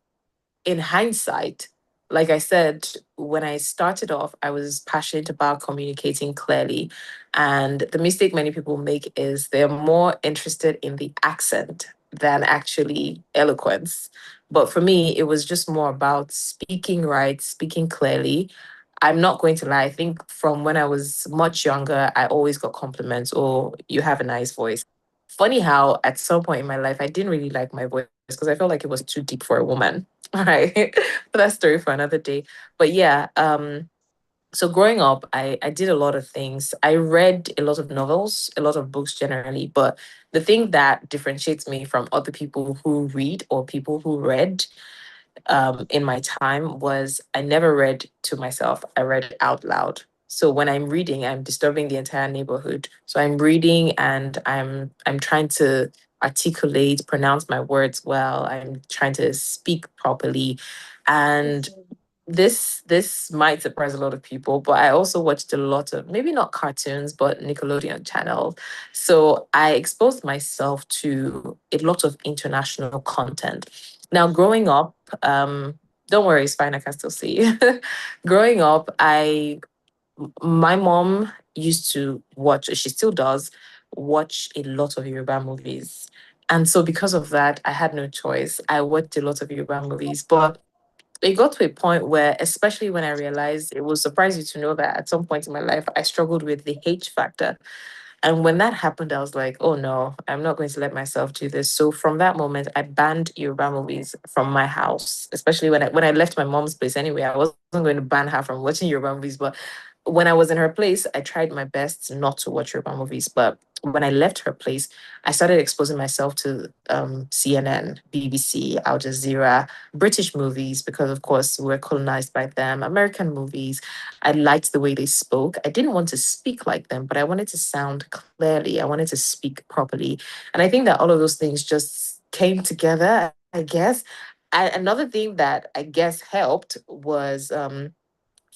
in hindsight, like I said, when I started off, I was passionate about communicating clearly. And the mistake many people make is they're more interested in the accent than actually eloquence. But for me, it was just more about speaking right, speaking clearly. I'm not going to lie. I think from when I was much younger, I always got compliments. Oh, you have a nice voice. Funny how at some point in my life, I didn't really like my voice because I felt like it was too deep for a woman. All right. But that's story for another day. But yeah, so growing up, I did a lot of things. I read a lot of novels, a lot of books generally, but the thing that differentiates me from other people who read or people who read in my time was I never read to myself. I read out loud. So when I'm reading, I'm disturbing the entire neighborhood. So I'm reading and I'm trying to articulate, pronounce my words well. I'm trying to speak properly. And this might surprise a lot of people, but I also watched a lot of maybe not cartoons, but Nickelodeon channel. So I exposed myself to a lot of international content. Now, growing up, don't worry, it's fine. I can still see you. Growing up, my mom used to watch. She still does watch a lot of Yoruba movies, and so because of that, I had no choice. I watched a lot of Yoruba movies, but it got to a point where, especially when I realized, it will surprise you to know that at some point in my life, I struggled with the H factor. And when that happened, I was like, oh no, I'm not going to let myself do this. So from that moment, I banned Yoruba movies from my house, especially when I left my mom's place anyway. I wasn't going to ban her from watching Yoruba movies, but when I was in her place, I tried my best not to watch Yoruba movies. But when I left her place, I started exposing myself to CNN, BBC, Al Jazeera, British movies, because of course we're colonized by them, American movies. I liked the way they spoke. I didn't want to speak like them, but I wanted to sound clearly. I wanted to speak properly. And I think that all of those things just came together, I guess. Another thing that I guess helped was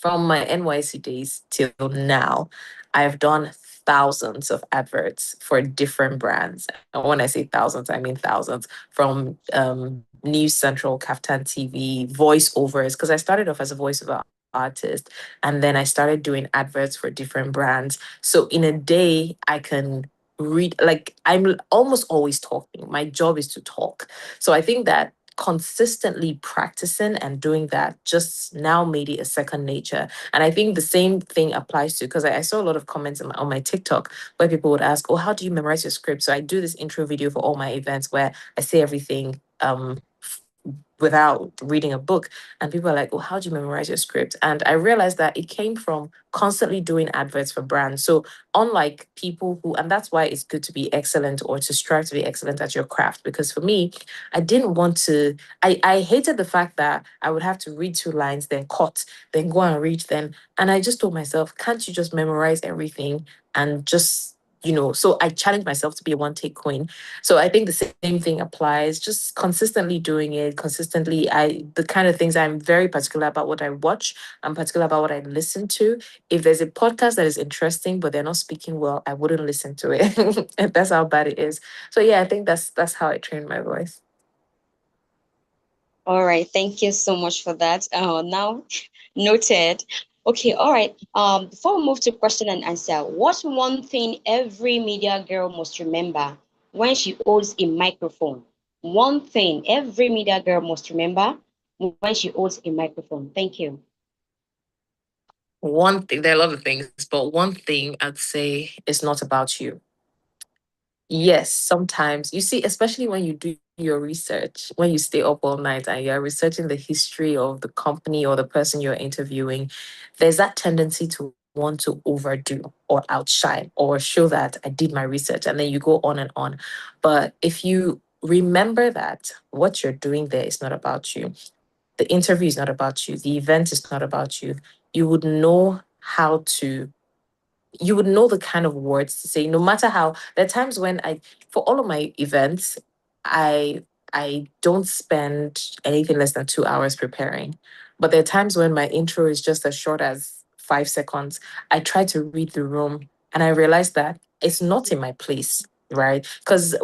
from my NYC days till now, I've done thousands of adverts for different brands. And when I say thousands, I mean thousands, from News Central, Kaftan TV, voiceovers, because I started off as a voiceover artist and then I started doing adverts for different brands. So in a day, I can read, like, I'm almost always talking. My job is to talk. So I think that consistently practicing and doing that just now made it a second nature. And I think the same thing applies to, because I saw a lot of comments on my TikTok where people would ask, oh, how do you memorize your script? So I do this intro video for all my events where I say everything without reading a book. And people are like, oh, how do you memorize your script? And I realized that it came from constantly doing adverts for brands. So unlike people who, and that's why it's good to be excellent or to strive to be excellent at your craft. Because for me, I didn't want to, I hated the fact that I would have to read two lines, then cut, then go and read them. And I just told myself, can't you just memorize everything and just, so I challenged myself to be a one take queen. So I think the same thing applies, just consistently doing it, consistently. The kind of things, I'm very particular about what I watch. I'm particular about what I listen to. If there's a podcast that is interesting, but they're not speaking well, I wouldn't listen to it. And that's how bad it is. So yeah, I think that's how I train my voice. All right, thank you so much for that. Now noted. Okay, all right. Before we move to question and answer, what's one thing every media girl must remember when she holds a microphone? One thing every media girl must remember when she holds a microphone. Thank you. One thing, there are a lot of things, but one thing I'd say is not about you. Yes, sometimes you see, especially when you do your research, when you stay up all night and you're researching the history of the company or the person you're interviewing, there's that tendency to want to overdo or outshine or show that I did my research, and then you go on and on. But if you remember that what you're doing there is not about you, the interview is not about you, the event is not about you, you would know how to you would know the kind of words to say, no matter how. There are times when for all of my events, I I don't spend anything less than 2 hours preparing. But there are times when my intro is just as short as 5 seconds. I try to read the room and I realize that it's not in my place, right? Because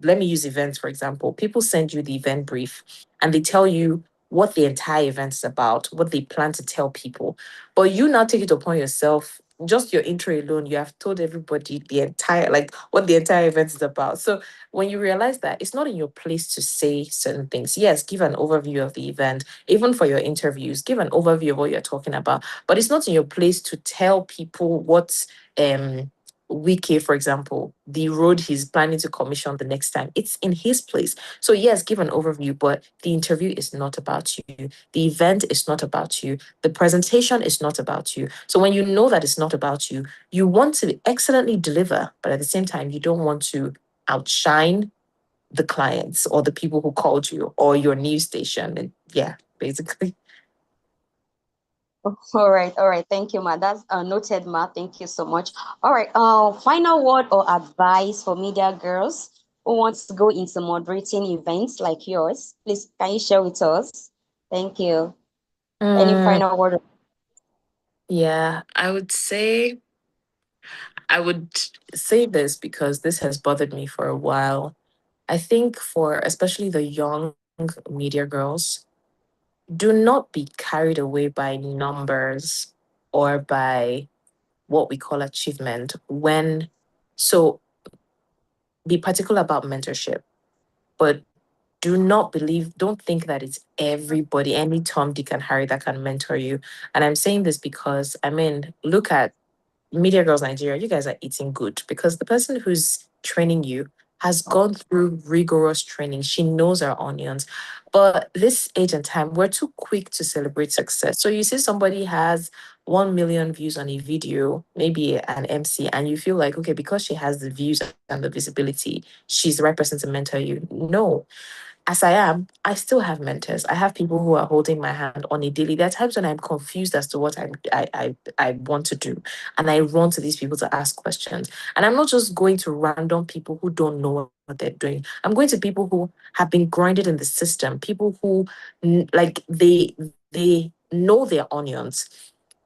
let me use events, for example. People send you the event brief and they tell you what the entire event is about, what they plan to tell people. But you now take it upon yourself, just your intro alone, you have told everybody the entire, like what the entire event is about. So when you realize that it's not in your place to say certain things, yes, give an overview of the event. Even for your interviews, give an overview of what you're talking about. But it's not in your place to tell people what Wiki, for example, the road he's planning to commission the next time. It's in his place. So yes, give an overview, but the interview is not about you. The event is not about you. The presentation is not about you. So when you know that it's not about you, you want to excellently deliver, but at the same time, you don't want to outshine the clients or the people who called you or your news station. And yeah, basically. All right. Thank you, Ma. That's noted, Ma. Thank you so much. All right. Final word or advice for media girls who wants to go into moderating events like yours. Please, can you share with us? Thank you. Any Mm, final word? yeah, I would say this because this has bothered me for a while. I think for especially the young media girls, do not be carried away by numbers or by what we call achievement so be particular about mentorship, but don't think that it's everybody, any Tom, Dick, and Harry that can mentor you. And I'm saying this because, I mean, look at Media Girls Nigeria. You guys are eating good because the person who's training you has gone through rigorous training. She knows her onions. But this age and time, we're too quick to celebrate success. So you see somebody has 1 million views on a video, maybe an MC, and you feel like, okay, because she has the views and the visibility, she's the right person to mentor you. No, as I am, I still have mentors. I have people who are holding my hand on a daily. There are times when I'm confused as to what I want to do. And I run to these people to ask questions. And I'm not just going to random people who don't know what they're doing. I'm going to people who have been grinded in the system, people who like they know their onions.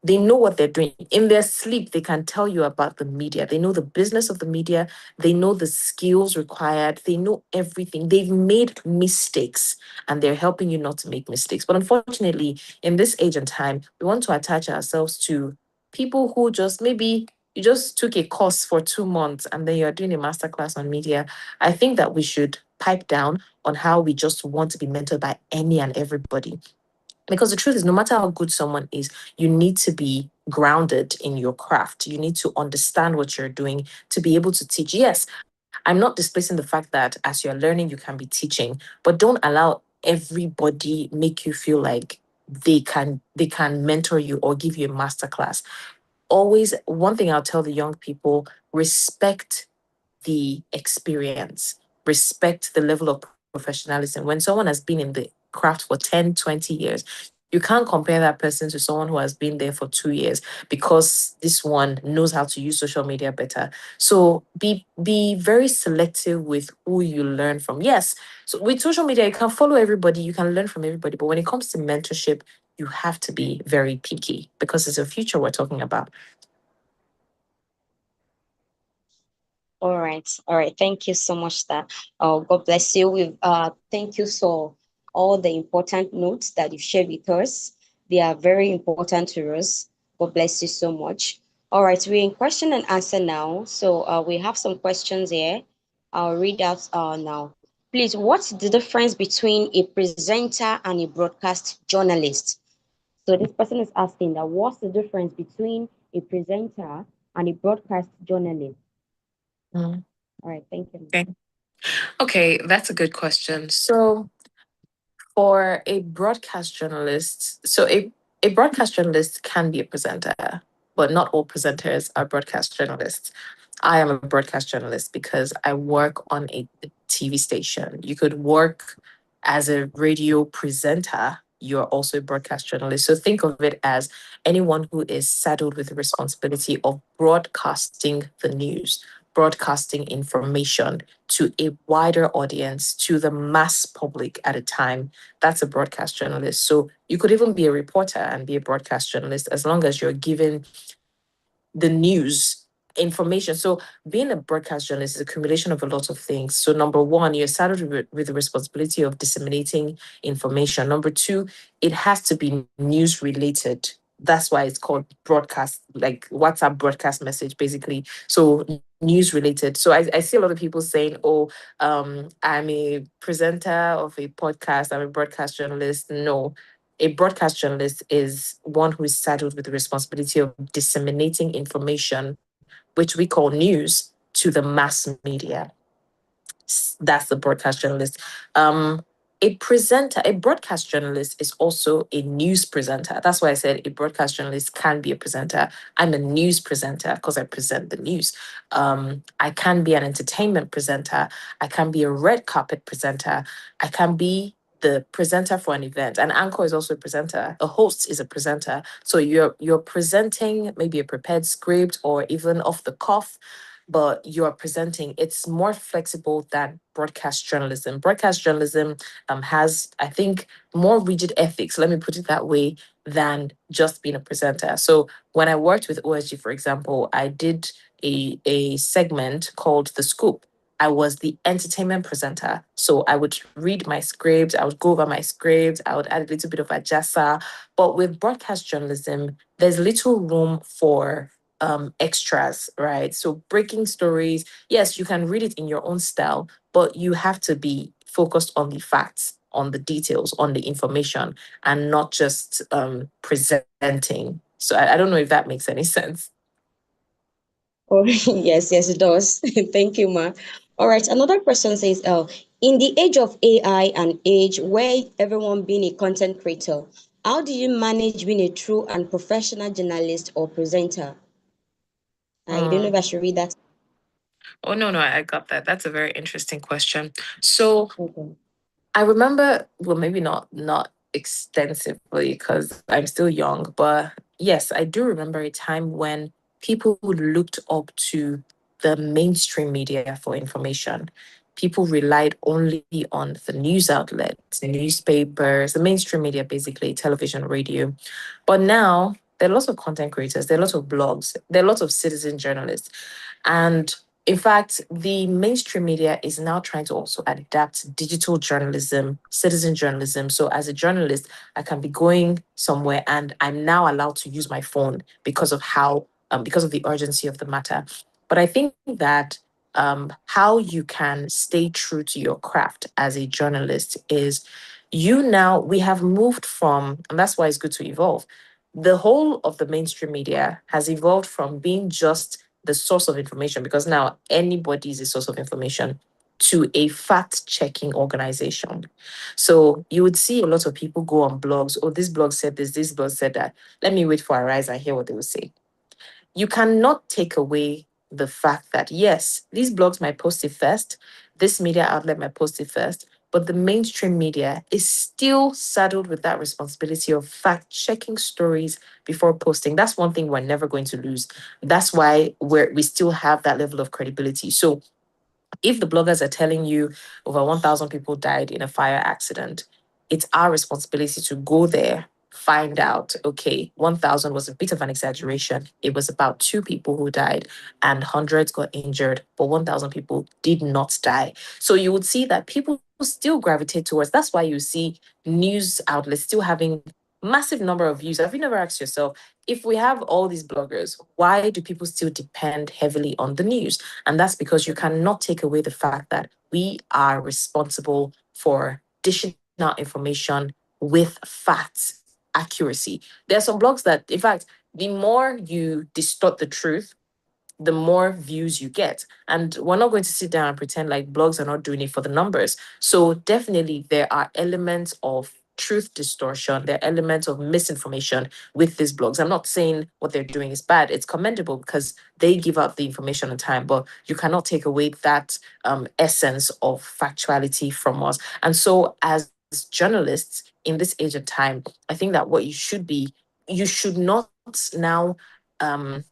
They know what they're doing. In their sleep, they can tell you about the media. They know the business of the media. They know the skills required. They know everything. They've made mistakes and they're helping you not to make mistakes. But unfortunately, in this age and time, we want to attach ourselves to people who just maybe you just took a course for 2 months and then you're doing a masterclass on media. I think that we should pipe down on how we just want to be mentored by any and everybody. Because the truth is, no matter how good someone is, you need to be grounded in your craft. You need to understand what you're doing to be able to teach. Yes, I'm not displacing the fact that as you're learning, you can be teaching, but don't allow everybody make you feel like they can mentor you or give you a masterclass. Always, one thing I'll tell the young people: respect the experience, respect the level of professionalism. When someone has been in the craft for 10, 20 years, you can't compare that person to someone who has been there for 2 years because this one knows how to use social media better. So be very selective with who you learn from. Yes, so with social media, you can follow everybody, you can learn from everybody, but when it comes to mentorship, you have to be very picky because it's a future we're talking about. All right. Thank you so much. That God bless you. We thank you for all the important notes that you shared with us. They are very important to us. God bless you so much. All right, we're in question and answer now. So we have some questions here. I'll read out now. Please, what's the difference between a presenter and a broadcast journalist? So this person is asking that what's the difference between a presenter and a broadcast journalist? Mm. All right, thank you. Okay. Okay, that's a good question. So for a broadcast journalist, a broadcast journalist can be a presenter, but not all presenters are broadcast journalists. I am a broadcast journalist because I work on a TV station. You could work as a radio presenter. You're also a broadcast journalist. So think of it as anyone who is saddled with the responsibility of broadcasting the news, broadcasting information to a wider audience, to the mass public at a time. That's a broadcast journalist. So you could even be a reporter and be a broadcast journalist as long as you're given the news information. So being a broadcast journalist is a accumulation of a lot of things. So number one, you're saddled with the responsibility of disseminating information. Number two, it has to be news related. That's why it's called broadcast, like WhatsApp broadcast message, basically. So news related. So I see a lot of people saying, oh, I'm a presenter of a podcast, I'm a broadcast journalist. No, a broadcast journalist is one who is saddled with the responsibility of disseminating information, which we call news, to the mass media. That's the broadcast journalist. Um, a broadcast journalist is also a news presenter. That's why I said a broadcast journalist can be a presenter. I'm a news presenter because I present the news. I can be an entertainment presenter. I can be a red carpet presenter. I can be the presenter for an event. An anchor is also a presenter. A host is a presenter. So you're presenting maybe a prepared script or even off the cuff, but you're presenting. It's more flexible than broadcast journalism. Broadcast journalism has, I think, more rigid ethics, let me put it that way, than just being a presenter. So when I worked with OSG, for example, I did a segment called The Scoop. I was the entertainment presenter. So I would read my script, I would go over my script, I would add a little bit of ajasa. But with broadcast journalism, there's little room for extras, right? So breaking stories, yes, you can read it in your own style, but you have to be focused on the facts, on the details, on the information, and not just presenting. So I don't know if that makes any sense. Oh, yes, yes, it does. Thank you, Ma. All right, another person says, in the age of AI and age where everyone being a content creator, how do you manage being a true and professional journalist or presenter? I don't know if I Mm. should read that. Oh, no, no, I got that. That's a very interesting question. So Okay. I remember, well, maybe not extensively because I'm still young, but yes, I do remember a time when people looked up to the mainstream media for information. People relied only on the news outlets, newspapers, the mainstream media, basically television, radio. But now There are lots of content creators, there are lots of blogs, there are lots of citizen journalists. And in fact, the mainstream media is now trying to also adapt digital journalism, citizen journalism. So, as a journalist, I can be going somewhere and I'm now allowed to use my phone because of the urgency of the matter. But I think that how you can stay true to your craft as a journalist is we have moved from, and that's why it's good to evolve. The whole of the mainstream media has evolved from being just the source of information, because now anybody is a source of information, to a fact checking organization. So you would see a lot of people go on blogs. Oh, this blog said this blog said that. Let me wait for Arise and hear what they will say. You cannot take away the fact that, yes, these blogs might post it first, this media outlet might post it first, but the mainstream media is still saddled with that responsibility of fact checking stories before posting. That's one thing we're never going to lose. That's why we still have that level of credibility. So if the bloggers are telling you over 1,000 people died in a fire accident, it's our responsibility to go there, find out, okay, 1,000 was a bit of an exaggeration. It was about two people who died and hundreds got injured, but 1,000 people did not die. So you would see that people still gravitate towards. That's why you see news outlets still having massive number of views. Have you never asked yourself, if we have all these bloggers, why do people still depend heavily on the news? And that's because you cannot take away the fact that we are responsible for dishing out information with facts, accuracy. There are some blogs that, in fact, the more you distort the truth, the more views you get. And we're not going to sit down and pretend like blogs are not doing it for the numbers. So definitely there are elements of truth distortion, there are elements of misinformation with these blogs. I'm not saying what they're doing is bad. It's commendable because they give out the information on time, but you cannot take away that essence of factuality from us. And so as journalists in this age of time, I think that you should not now um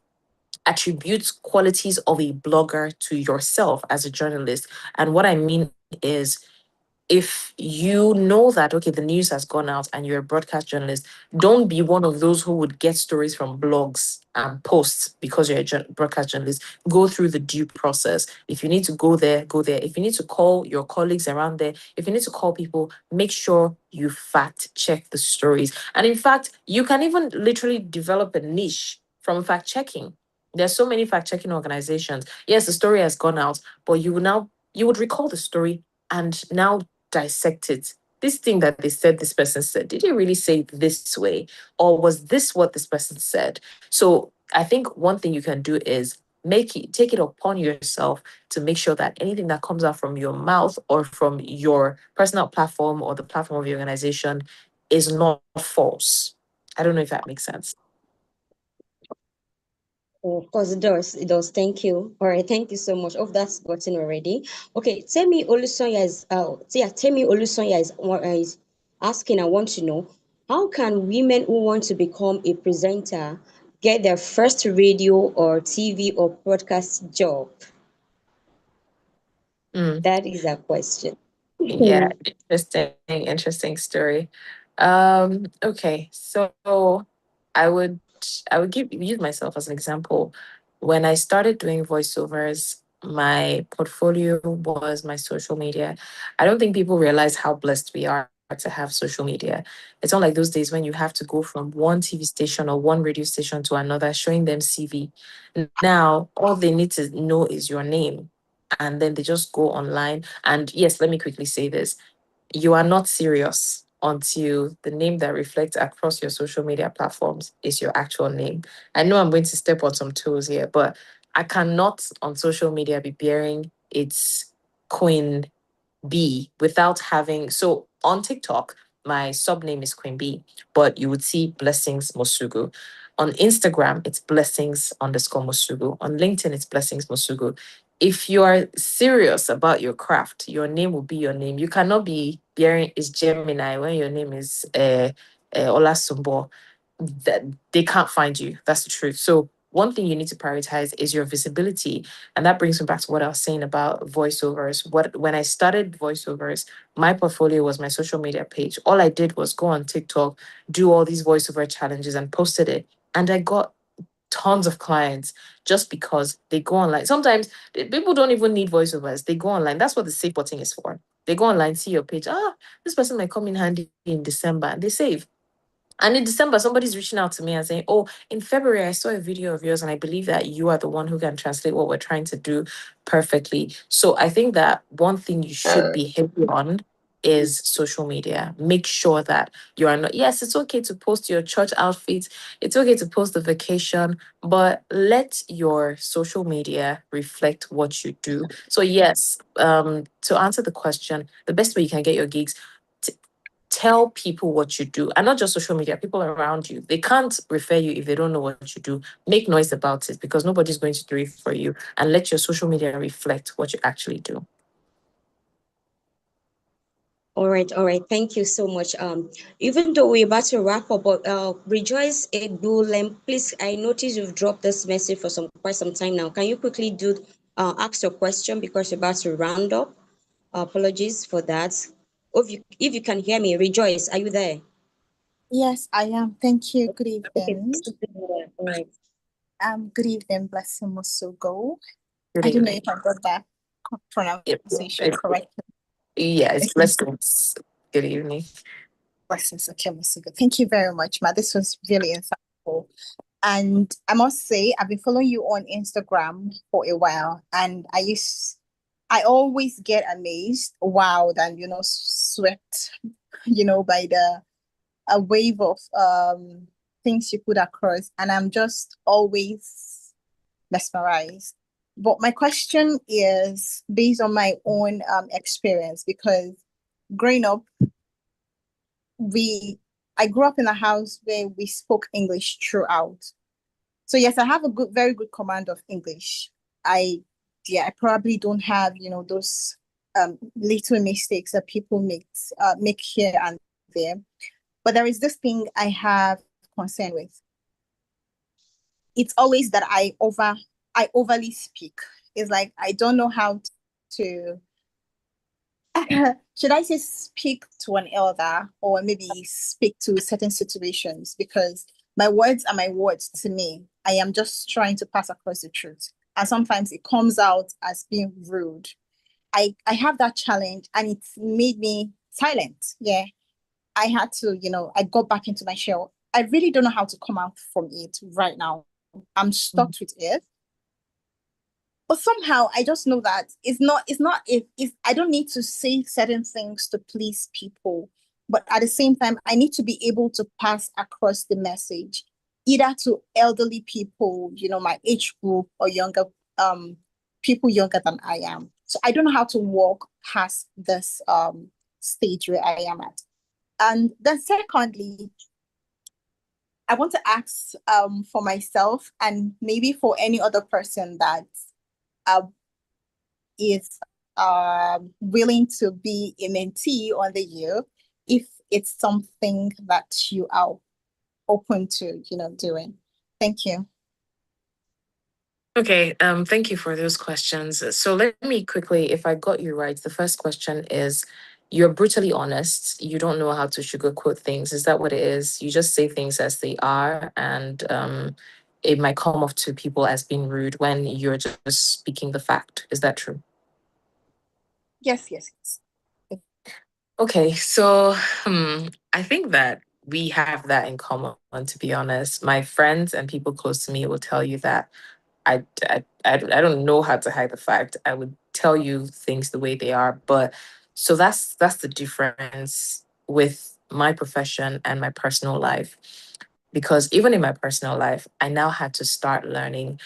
attributes qualities of a blogger to yourself as a journalist. And what I mean is, if you know that, okay, the news has gone out and you're a broadcast journalist, don't be one of those who would get stories from blogs and posts because you're a broadcast journalist. Go through the due process. If you need to go there, go there. If you need to call your colleagues around there, if you need to call people, make sure you fact check the stories. And in fact, you can even literally develop a niche from fact checking. There's so many fact checking organizations. Yes, the story has gone out, but you would recall the story and now dissect it. This thing that they said this person said, did he really say it this way? Or was this what this person said? So I think one thing you can do is take it upon yourself to make sure that anything that comes out from your mouth or from your personal platform or the platform of your organization is not false. I don't know if that makes sense. Oh, of course, it does. It does. Thank you. All right. Thank you so much. Oh, that's gotten already. Okay. Tell me Olusonya is asking. I want to know, how can women who want to become a presenter get their first radio or TV or broadcast job? Mm. That is a question. Yeah, interesting story. Okay, so I would I would use myself as an example. When I started doing voiceovers, my portfolio was my social media. I don't think people realize how blessed we are to have social media. It's not like those days when you have to go from one TV station or one radio station to another, showing them CV. Now, all they need to know is your name, and then they just go online. And yes, let me quickly say this: you are not serious until the name that reflects across your social media platforms is your actual name. I know I'm going to step on some toes here, but I cannot on social media be bearing its Queen B without having. So on TikTok, my sub name is Queen B, but you would see Blessings Mosugu. On Instagram, it's Blessings_Mosugu. On LinkedIn, it's Blessings Mosugu. If you are serious about your craft, your name will be your name. You cannot be bearing is Gemini when your name is Olasumbo. That they can't find you. That's the truth. So one thing you need to prioritize is your visibility. And that brings me back to what I was saying about voiceovers. When I started voiceovers, my portfolio was my social media page. All I did was go on TikTok, do all these voiceover challenges and posted it. And I got tons of clients just because they go online. Sometimes people don't even need voiceovers. They go online. That's what the save button is for. They go online, see your page. Ah, this person might come in handy in December, and they save. And in December, somebody's reaching out to me and saying, "Oh, in February, I saw a video of yours, and I believe that you are the one who can translate what we're trying to do perfectly." So I think that one thing you should be heavy on is social media. Make sure that you are not, yes, it's okay to post your church outfits, it's okay to post the vacation, but let your social media reflect what you do. So, yes, to answer the question, the best way you can get your gigs, tell people what you do, and not just social media, people around you. They can't refer you if they don't know what you do. Make noise about it, because nobody's going to do it for you, and let your social media reflect what you actually do. All right. Thank you so much. Even though we're about to wrap up, but Rejoice Edulem, please, I notice you've dropped this message for quite some time now. Can you quickly ask your question, because we're about to round up? Apologies for that. If you can hear me, Rejoice, are you there? Yes, I am. Thank you. Good Okay. evening. All right. Good evening, Blessing Mosugu. Good I don't know evening. if I got that Yep. pronunciation correctly. Yeah, it's blessings. Good evening. Blessings, okay, Mosugu. Thank you very much, Ma. This was really insightful. And I must say, I've been following you on Instagram for a while, and I always get amazed, wowed, and swept, by the a wave of things you put across, and I'm just always mesmerized. But my question is based on my own experience, because growing up, we I grew up in a house where we spoke English throughout. So yes, I have a very good command of English. I I probably don't have those little mistakes that people make here and there. But there is this thing I have concern with. It's always that I overly speak. It's like I don't know how to should I say speak to an elder, or maybe speak to certain situations, because my words are my words to me. I am just trying to pass across the truth. And sometimes it comes out as being rude. I have that challenge, and it's made me silent. Yeah. I had to, I got back into my shell. I really don't know how to come out from it right now. I'm stuck with it. But somehow I just know that I don't need to say certain things to please people. But at the same time, I need to be able to pass across the message, either to elderly people, my age group, or younger people younger than I am. So I don't know how to walk past this stage where I am at. And then secondly, I want to ask for myself, and maybe for any other person that uh, is willing to be a mentee on the year, if it's something that you are open to, doing. Thank you. Okay, thank you for those questions. So let me quickly, if I got you right, the first question is, you're brutally honest. You don't know how to sugarcoat things. Is that what it is? You just say things as they are, and it might come off to people as being rude when you're just speaking the fact. Is that true? Yes, yes, yes. Okay, so I think that we have that in common, to be honest. My friends and people close to me will tell you that I don't know how to hide the fact. I would tell you things the way they are. But so that's the difference with my profession and my personal life. Because even in my personal life, I now had to start learning.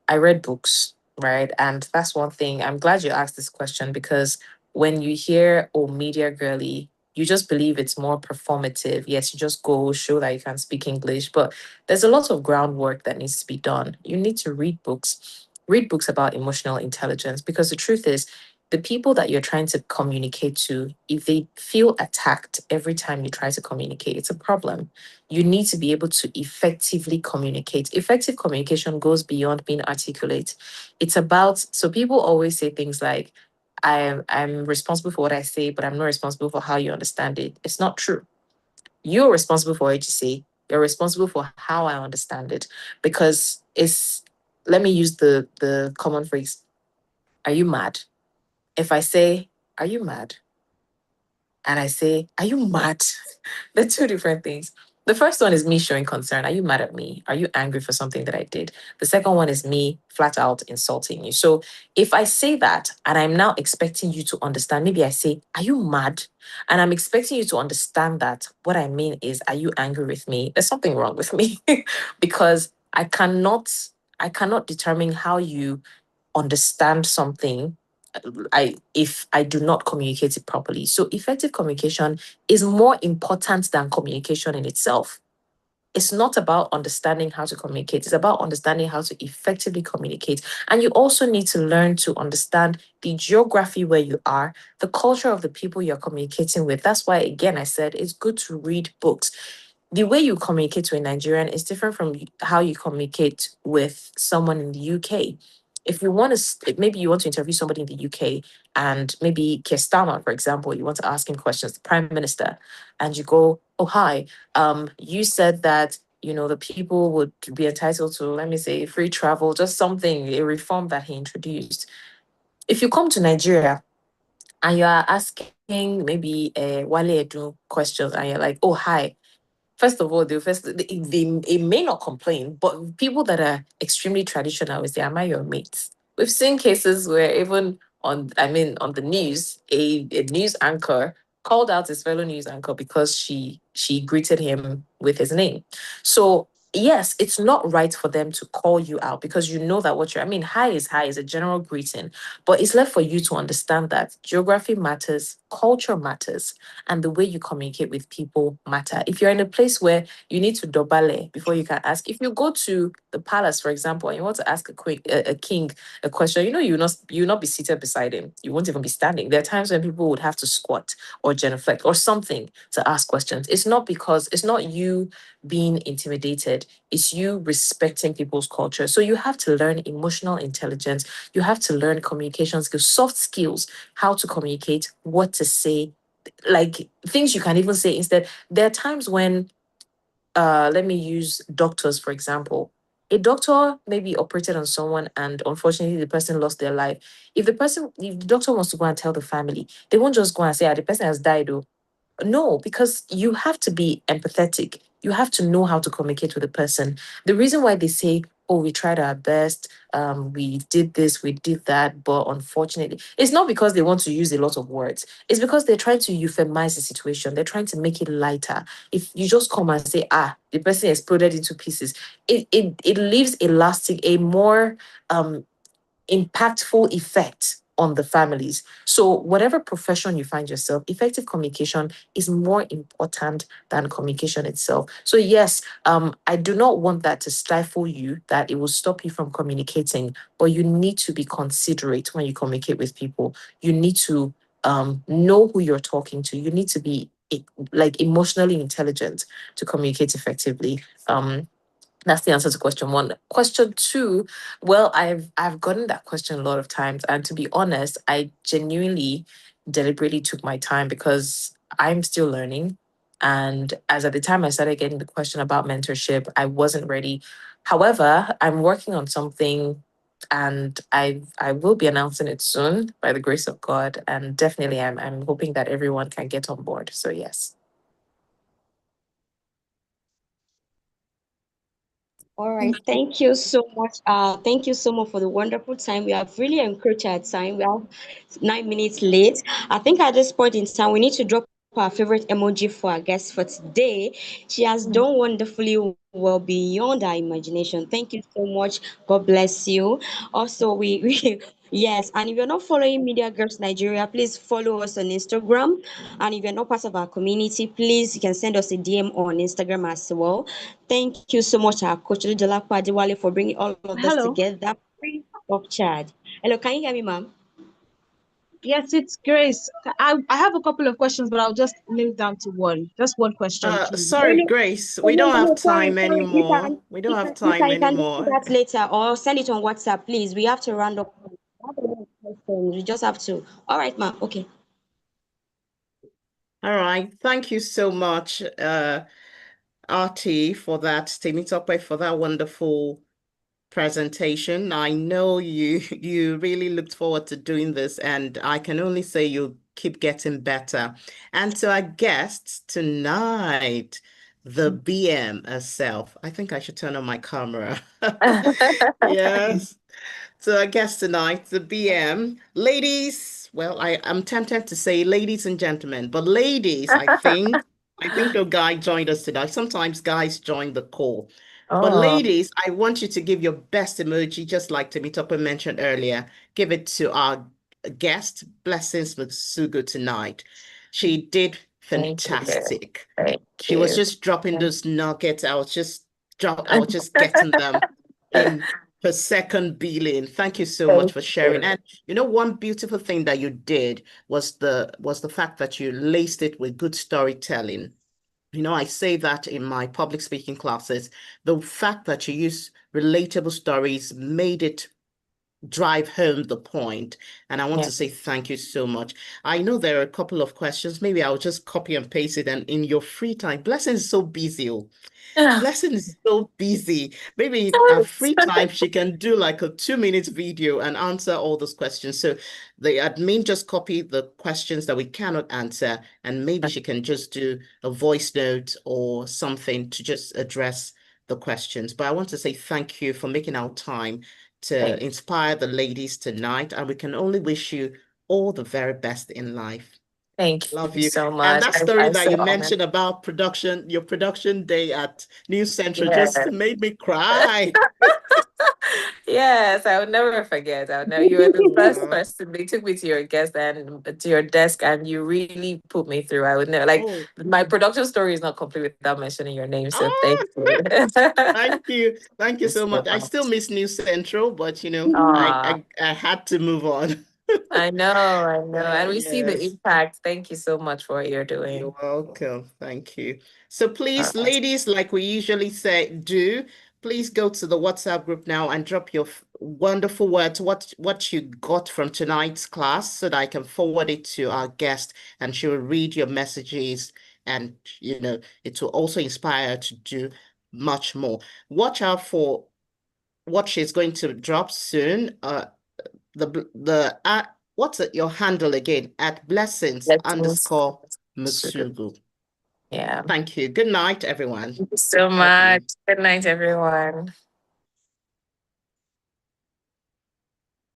I read books, right? And that's one thing. I'm glad you asked this question, because when you hear, oh, media girly, you just believe it's more performative. Yes, you just go show that you can speak English, but there's a lot of groundwork that needs to be done. You need to read books about emotional intelligence, because the truth is, the people that you're trying to communicate to, if they feel attacked every time you try to communicate, it's a problem. You need to be able to effectively communicate. Effective communication goes beyond being articulate. It's about, so people always say things like, I'm responsible for what I say, but I'm not responsible for how you understand it. It's not true. You're responsible for what you say. You're responsible for how I understand it. Because let me use the common phrase, are you mad? If I say, are you mad? And I say, are you mad? They're two different things. The first one is me showing concern. Are you mad at me? Are you angry for something that I did? The second one is me flat out insulting you. So if I say that and I'm now expecting you to understand, maybe I say, are you mad? And I'm expecting you to understand that what I mean is, are you angry with me? There's something wrong with me because I cannot determine how you understand something if I do not communicate it properly. So effective communication is more important than communication in itself. It's not about understanding how to communicate. It's about understanding how to effectively communicate. And you also need to learn to understand the geography where you are, the culture of the people you're communicating with. That's why, again, I said it's good to read books. The way you communicate to a Nigerian is different from how you communicate with someone in the UK. If you want to, maybe you want to interview somebody in the UK, and maybe Keir Starmer, for example, you want to ask him questions, the Prime Minister, and you go, "Oh, hi, you said that the people would be entitled to, let me say, free travel, just something, a reform that he introduced." If you come to Nigeria and you are asking maybe a Wale Edu questions, and you're like, "Oh, hi." First of all, they may not complain, but people that are extremely traditional will say, "Am I your mate?" We've seen cases where even on the news, a news anchor called out his fellow news anchor because she greeted him with his name. So yes, it's not right for them to call you out because you know that hi is a general greeting, but it's left for you to understand that geography matters, culture matters, and the way you communicate with people matter. If you're in a place where you need to dobale before you can ask, if you go to the palace, for example, and you want to ask a king a question, you will not be seated beside him. You won't even be standing. There are times when people would have to squat or genuflect or something to ask questions. It's not you being intimidated. It's you respecting people's culture. So you have to learn emotional intelligence. You have to learn communication skills, soft skills, how to communicate, what to say, like things you can even say instead. There are times when, let me use doctors, for example. A doctor maybe operated on someone and unfortunately the person lost their life. If the doctor wants to go and tell the family, they won't just go and say, the person has died. Oh, no, because you have to be empathetic. You have to know how to communicate with the person. The reason why they say, "Oh, we tried our best, we did this, we did that," but unfortunately, it's not because they want to use a lot of words. It's because they're trying to euphemize the situation. They're trying to make it lighter. If you just come and say, the person exploded into pieces, it leaves a more impactful effect on the families. So, whatever profession you find yourself, effective communication is more important than communication itself. So, yes, I do not want that to stifle you, that it will stop you from communicating, but you need to be considerate when you communicate with people. You need to know who you're talking to. You need to be like emotionally intelligent to communicate effectively. That's the answer to question one. Question two, well, I've gotten that question a lot of times, and to be honest, I genuinely, deliberately took my time because I'm still learning. And as at the time I started getting the question about mentorship, I wasn't ready. However, I'm working on something, and I will be announcing it soon by the grace of God. And definitely, I'm hoping that everyone can get on board. So yes. All right. Thank you so much. Thank you so much for the wonderful time. We have really encroached our time. We are 9 minutes late. I think at this point in time, we need to drop our favorite emoji for our guest for today. She has done wonderfully well beyond our imagination. Thank you so much. God bless you. Also, we yes, and if you're not following Media Girls Nigeria, please follow us on Instagram. And if you're not part of our community, please you can send us a DM on Instagram as well. Thank you so much, our coach Olujola Adiwale, for bringing all of this Hello. together free of charge. Hello, can you hear me, ma'am? Yes, it's Grace. I have a couple of questions, but I'll just limit down to one. Just one question, please. Oh, Sorry, no, Grace, oh, we no, don't have no, sorry, time sorry. anymore. We don't have time You can do anymore. that later or send it on WhatsApp, please. We have to round up. We have a lot of questions. We just have to. All right, ma'am. Okay. All right. Thank you so much. Artie, for that, Temitope, for that wonderful presentation. I know you really looked forward to doing this, and I can only say you keep getting better. And to our guests tonight, the BM herself. I think I should turn on my camera. Yes. So I guess tonight, the BM, ladies, well, I'm tempted to say ladies and gentlemen, but ladies, I think your guy joined us tonight. Sometimes guys join the call. But Oh, ladies, I want you to give your best emoji, just like Temitope mentioned earlier. Give it to our guest, Blessings Mosugu tonight. She did thank you. fantastic. Thank She was you. just dropping those nuggets. I was just getting them in per second billion. Thank you so much Thank for sharing. you. And one beautiful thing that you did was the fact that you laced it with good storytelling. I say that in my public speaking classes. The fact that you use relatable stories made it drive home the point. And I want Yeah. to say thank you so much. I know there are a couple of questions. Maybe I'll just copy and paste it. And in your free time, Blessing is so busy. Blessing is so busy. Maybe in her free time, she can do like a 2 minute video and answer all those questions. So the admin just copy the questions that we cannot answer, and maybe she can just do a voice note or something to just address the questions. But I want to say thank you for making our time to Thank, inspire the ladies tonight, and we can only wish you all the very best in life. thank Love you you. so And much. that story I'm that so you honored. mentioned about production, your production day at News Central just Yeah. made me cry. Yes, I would never forget. I would never, you were the first Uh, person. They took me to your guest and to your desk, and you really put me through. I would never like oh, my production story is not complete without mentioning your name. So thank ah, you. thank you. Thank you Thank you so so much. I still much. miss News Central, but Ah, I had to move on. I know. And we see the Yes. impact. Thank you so much for what you're You're doing. welcome. Thank you. So All please, right. ladies, like we usually say, please go to the WhatsApp group now and drop your wonderful words, what you got from tonight's class, so that I can forward it to our guest and she will read your messages, and it will also inspire her to do much more. Watch out for what she's going to drop soon. What's your handle again? At blessings Blessings. underscore Musugu. Yeah. Thank you. Good night, everyone. Thank you so Love much. you. Good night, everyone.